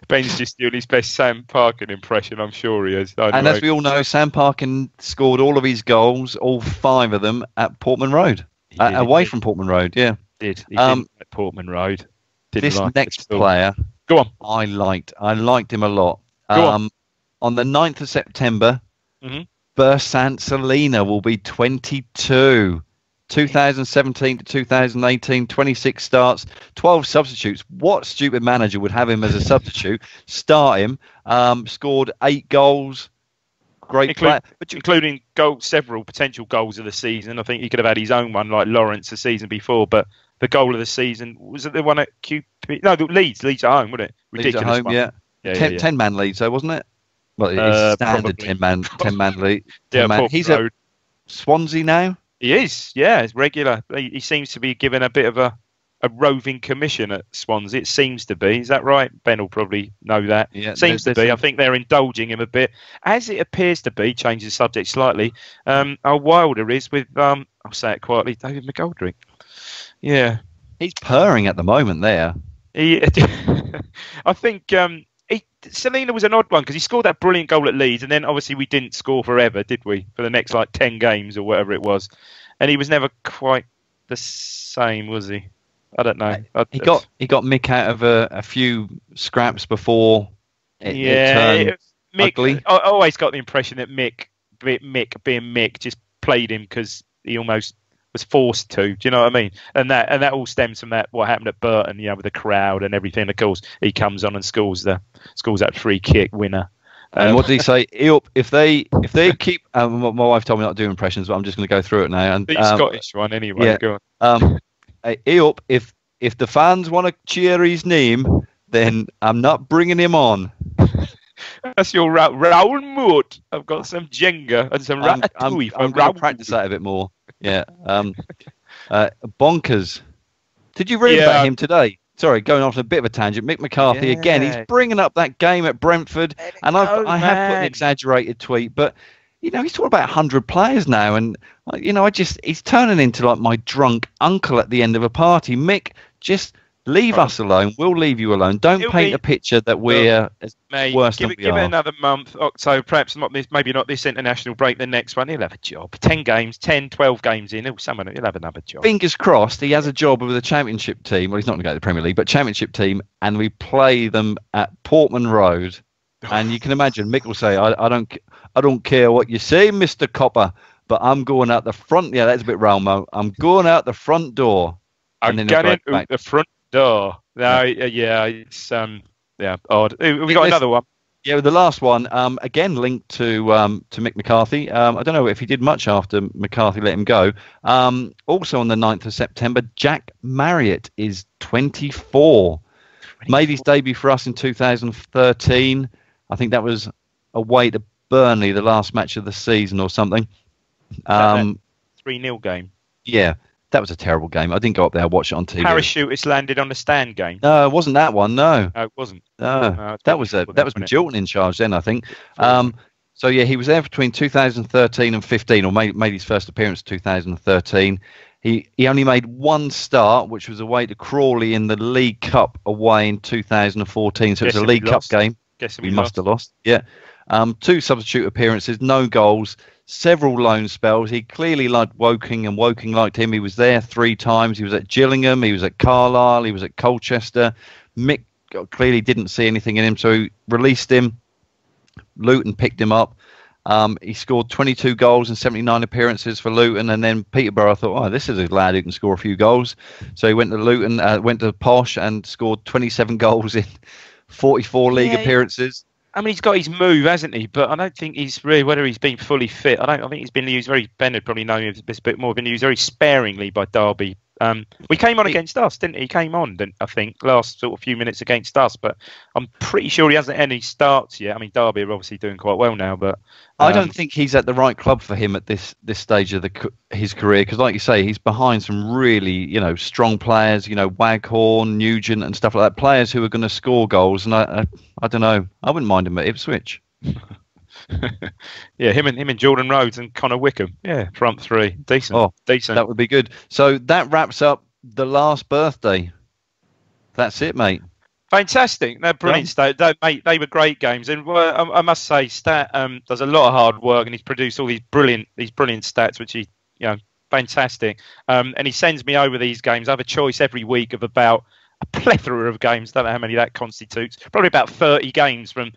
Ben's just doing his best Sam Parkin impression, I'm sure he is. And as we all know, Sam Parkin scored all of his goals, all 5 of them, at Portman Road. Away from Portman Road, yeah. He didn't at Portman Road. This next player, go on. I liked him a lot. On the 9th of September, Bersant Salina will be 22. 2017 to 2018, 26 starts, 12 substitutes. What stupid manager would have him as a substitute? Start him. Scored 8 goals. Great player. Including several potential goals of the season. I think he could have had his own one like Lawrence the season before, but the goal of the season, was it the one at QP? No, Leeds at home, wasn't it? Ridiculous. Leeds at home, yeah. 10-man Leeds, though, wasn't it? Well, it's standard 10-man Leeds. He's at Swansea now. He is, yeah, it's regular. He seems to be given a bit of a roving commission at Swansea. It seems to be. Is that right? Ben will probably know that. Yeah, seems to be. I think they're indulging him a bit, as it appears to be. Change the subject slightly. How Wilder is with, I'll say it quietly, David McGoldrick. Yeah. He's purring at the moment there. I think Salina was an odd one because he scored that brilliant goal at Leeds, and then obviously we didn't score forever, did we? For the next 10 games or whatever it was, and he was never quite the same, was he? I don't know. He got Mick out of a few scraps before it turned ugly. I always got the impression that Mick being Mick just played him because he almost was forced to. Do you know what I mean? And that all stems from what happened at Burton, with the crowd and everything. Of course, he comes on and scores that free kick winner. And what did he say? If they keep, my wife told me not to do impressions, but I'm just going to go through it now. And Scottish one anyway. Yeah. Go on. If the fans want to cheer his name, then I'm not bringing him on. That's your Raoul Moot. I've got some Jenga and some Ratatouille. I'm going to practice that a bit more. Yeah. Bonkers. Did you read about him today? Sorry, going off on a bit of a tangent. Mick McCarthy again. He's bringing up that game at Brentford, and I have put an exaggerated tweet, but he's talking about 100 players now, and he's turning into my drunk uncle at the end of a party. Mick, just leave us alone. We'll leave you alone. Don't paint a picture that we're worse than we are. Give it another month, October, perhaps maybe not this international break, the next one. He'll have a job. 10 games, 10, 12 games in. He'll have another job. Fingers crossed he has a job with the Championship team. Well, he's not going to go to the Premier League, but Championship team, and we play them at Portman Road. And you can imagine Mick will say, I don't care what you say, Mr. Copper, but I'm going out the front. Yeah, that's a bit Ralmo. I'm going out the front door. I'm going out the front door. No, it's odd. We got another one. Yeah, the last one, again linked to Mick McCarthy. I don't know if he did much after McCarthy let him go. Also on the 9th of September, Jack Marriott is 24. Made his debut for us in 2013. I think that was away to Burnley, the last match of the season or something. 3-0 game. Yeah. That was a terrible game. I didn't go up there and watch it on TV. Parachutists landed on the stand game. No, it wasn't that one. No, it wasn't. No, that was Magilton in charge then, I think. So yeah, he was there between 2013 and 15, or made his first appearance in 2013. He only made 1 start, which was away to Crawley in the League Cup away in 2014. So it was a League Cup game. We must have lost. Yeah. 2 substitute appearances, no goals. Several loan spells. He clearly liked Woking, and Woking liked him. He was there 3 times. He was at Gillingham. He was at Carlisle. He was at Colchester. Mick clearly didn't see anything in him, so he released him. Luton picked him up. He scored 22 goals in 79 appearances for Luton, and then Peterborough thought, this is a lad who can score a few goals. So he went to Luton, went to Posh, and scored 27 goals in 44 league appearances. I mean, he's got his move, hasn't he? But I don't think he's really, whether he's been fully fit. I think he's been used very. Ben would probably know him a bit more. Been used very sparingly by Derby. We came on against us, didn't he? He came on, I think, last sort of few minutes against us. But I'm pretty sure he hasn't had any starts yet. I mean, Derby are obviously doing quite well now, but I don't think he's at the right club for him at this stage of his career, because, like you say, he's behind some really strong players, Waghorn, Nugent, and stuff like that. Players who are going to score goals, and I don't know. I wouldn't mind him at Ipswich. Yeah, him and Jordan Rhodes and Connor Wickham. Yeah, front three, decent. Oh, decent. That would be good. So that wraps up the last birthday. That's it, mate. Fantastic. They're brilliant. Mate, they were great games, and I must say, Stat does a lot of hard work, and he's produced all these brilliant stats, which he, fantastic. And he sends me over these games. I have a choice every week of about a plethora of games. Don't know how many that constitutes. Probably about 30 games from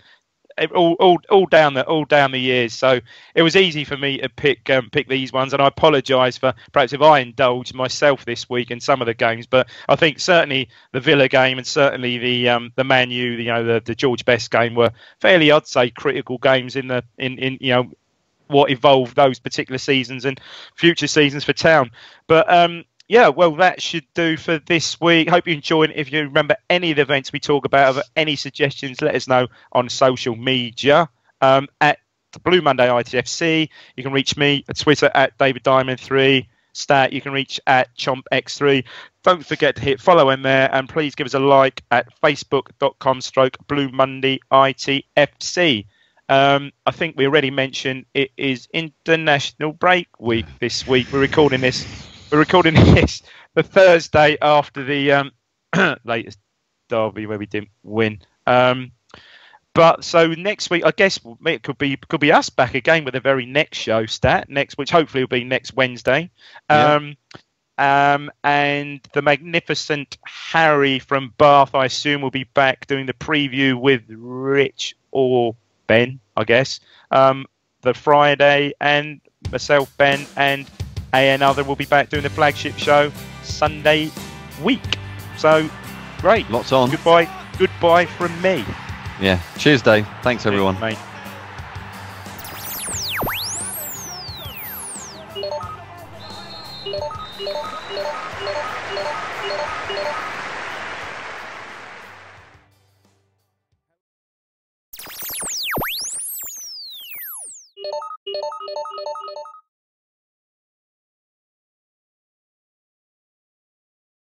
all down the years. So it was easy for me to pick these ones, and I apologise for perhaps if I indulged myself this week in some of the games. But I think certainly the Villa game and certainly the Man U, the George Best game were fairly, I'd say, critical games in what evolved those particular seasons and future seasons for Town. But yeah, well, that should do for this week. Hope you enjoyed it. If you remember any of the events we talk about, any suggestions, let us know on social media at Blue Monday ITFC. You can reach me at Twitter at David Diamond 3. Stat, you can reach at ChompX3. Don't forget to hit follow in there, and please give us a like at facebook.com/Blue Monday ITFC. I think we already mentioned it is International Break Week this week. We're recording this the Thursday after the latest derby where we didn't win. But so next week, I guess it could be us back again with the very next show, which hopefully will be next Wednesday. Yeah. And the magnificent Harry from Bath, I assume, will be back doing the preview with Rich or Ben, I guess. The Friday, and myself, Ben, and another will be back doing the flagship show Sunday week. So great. Lots on. Goodbye from me. Yeah. Cheers, Dave. Thanks, everyone. Mate.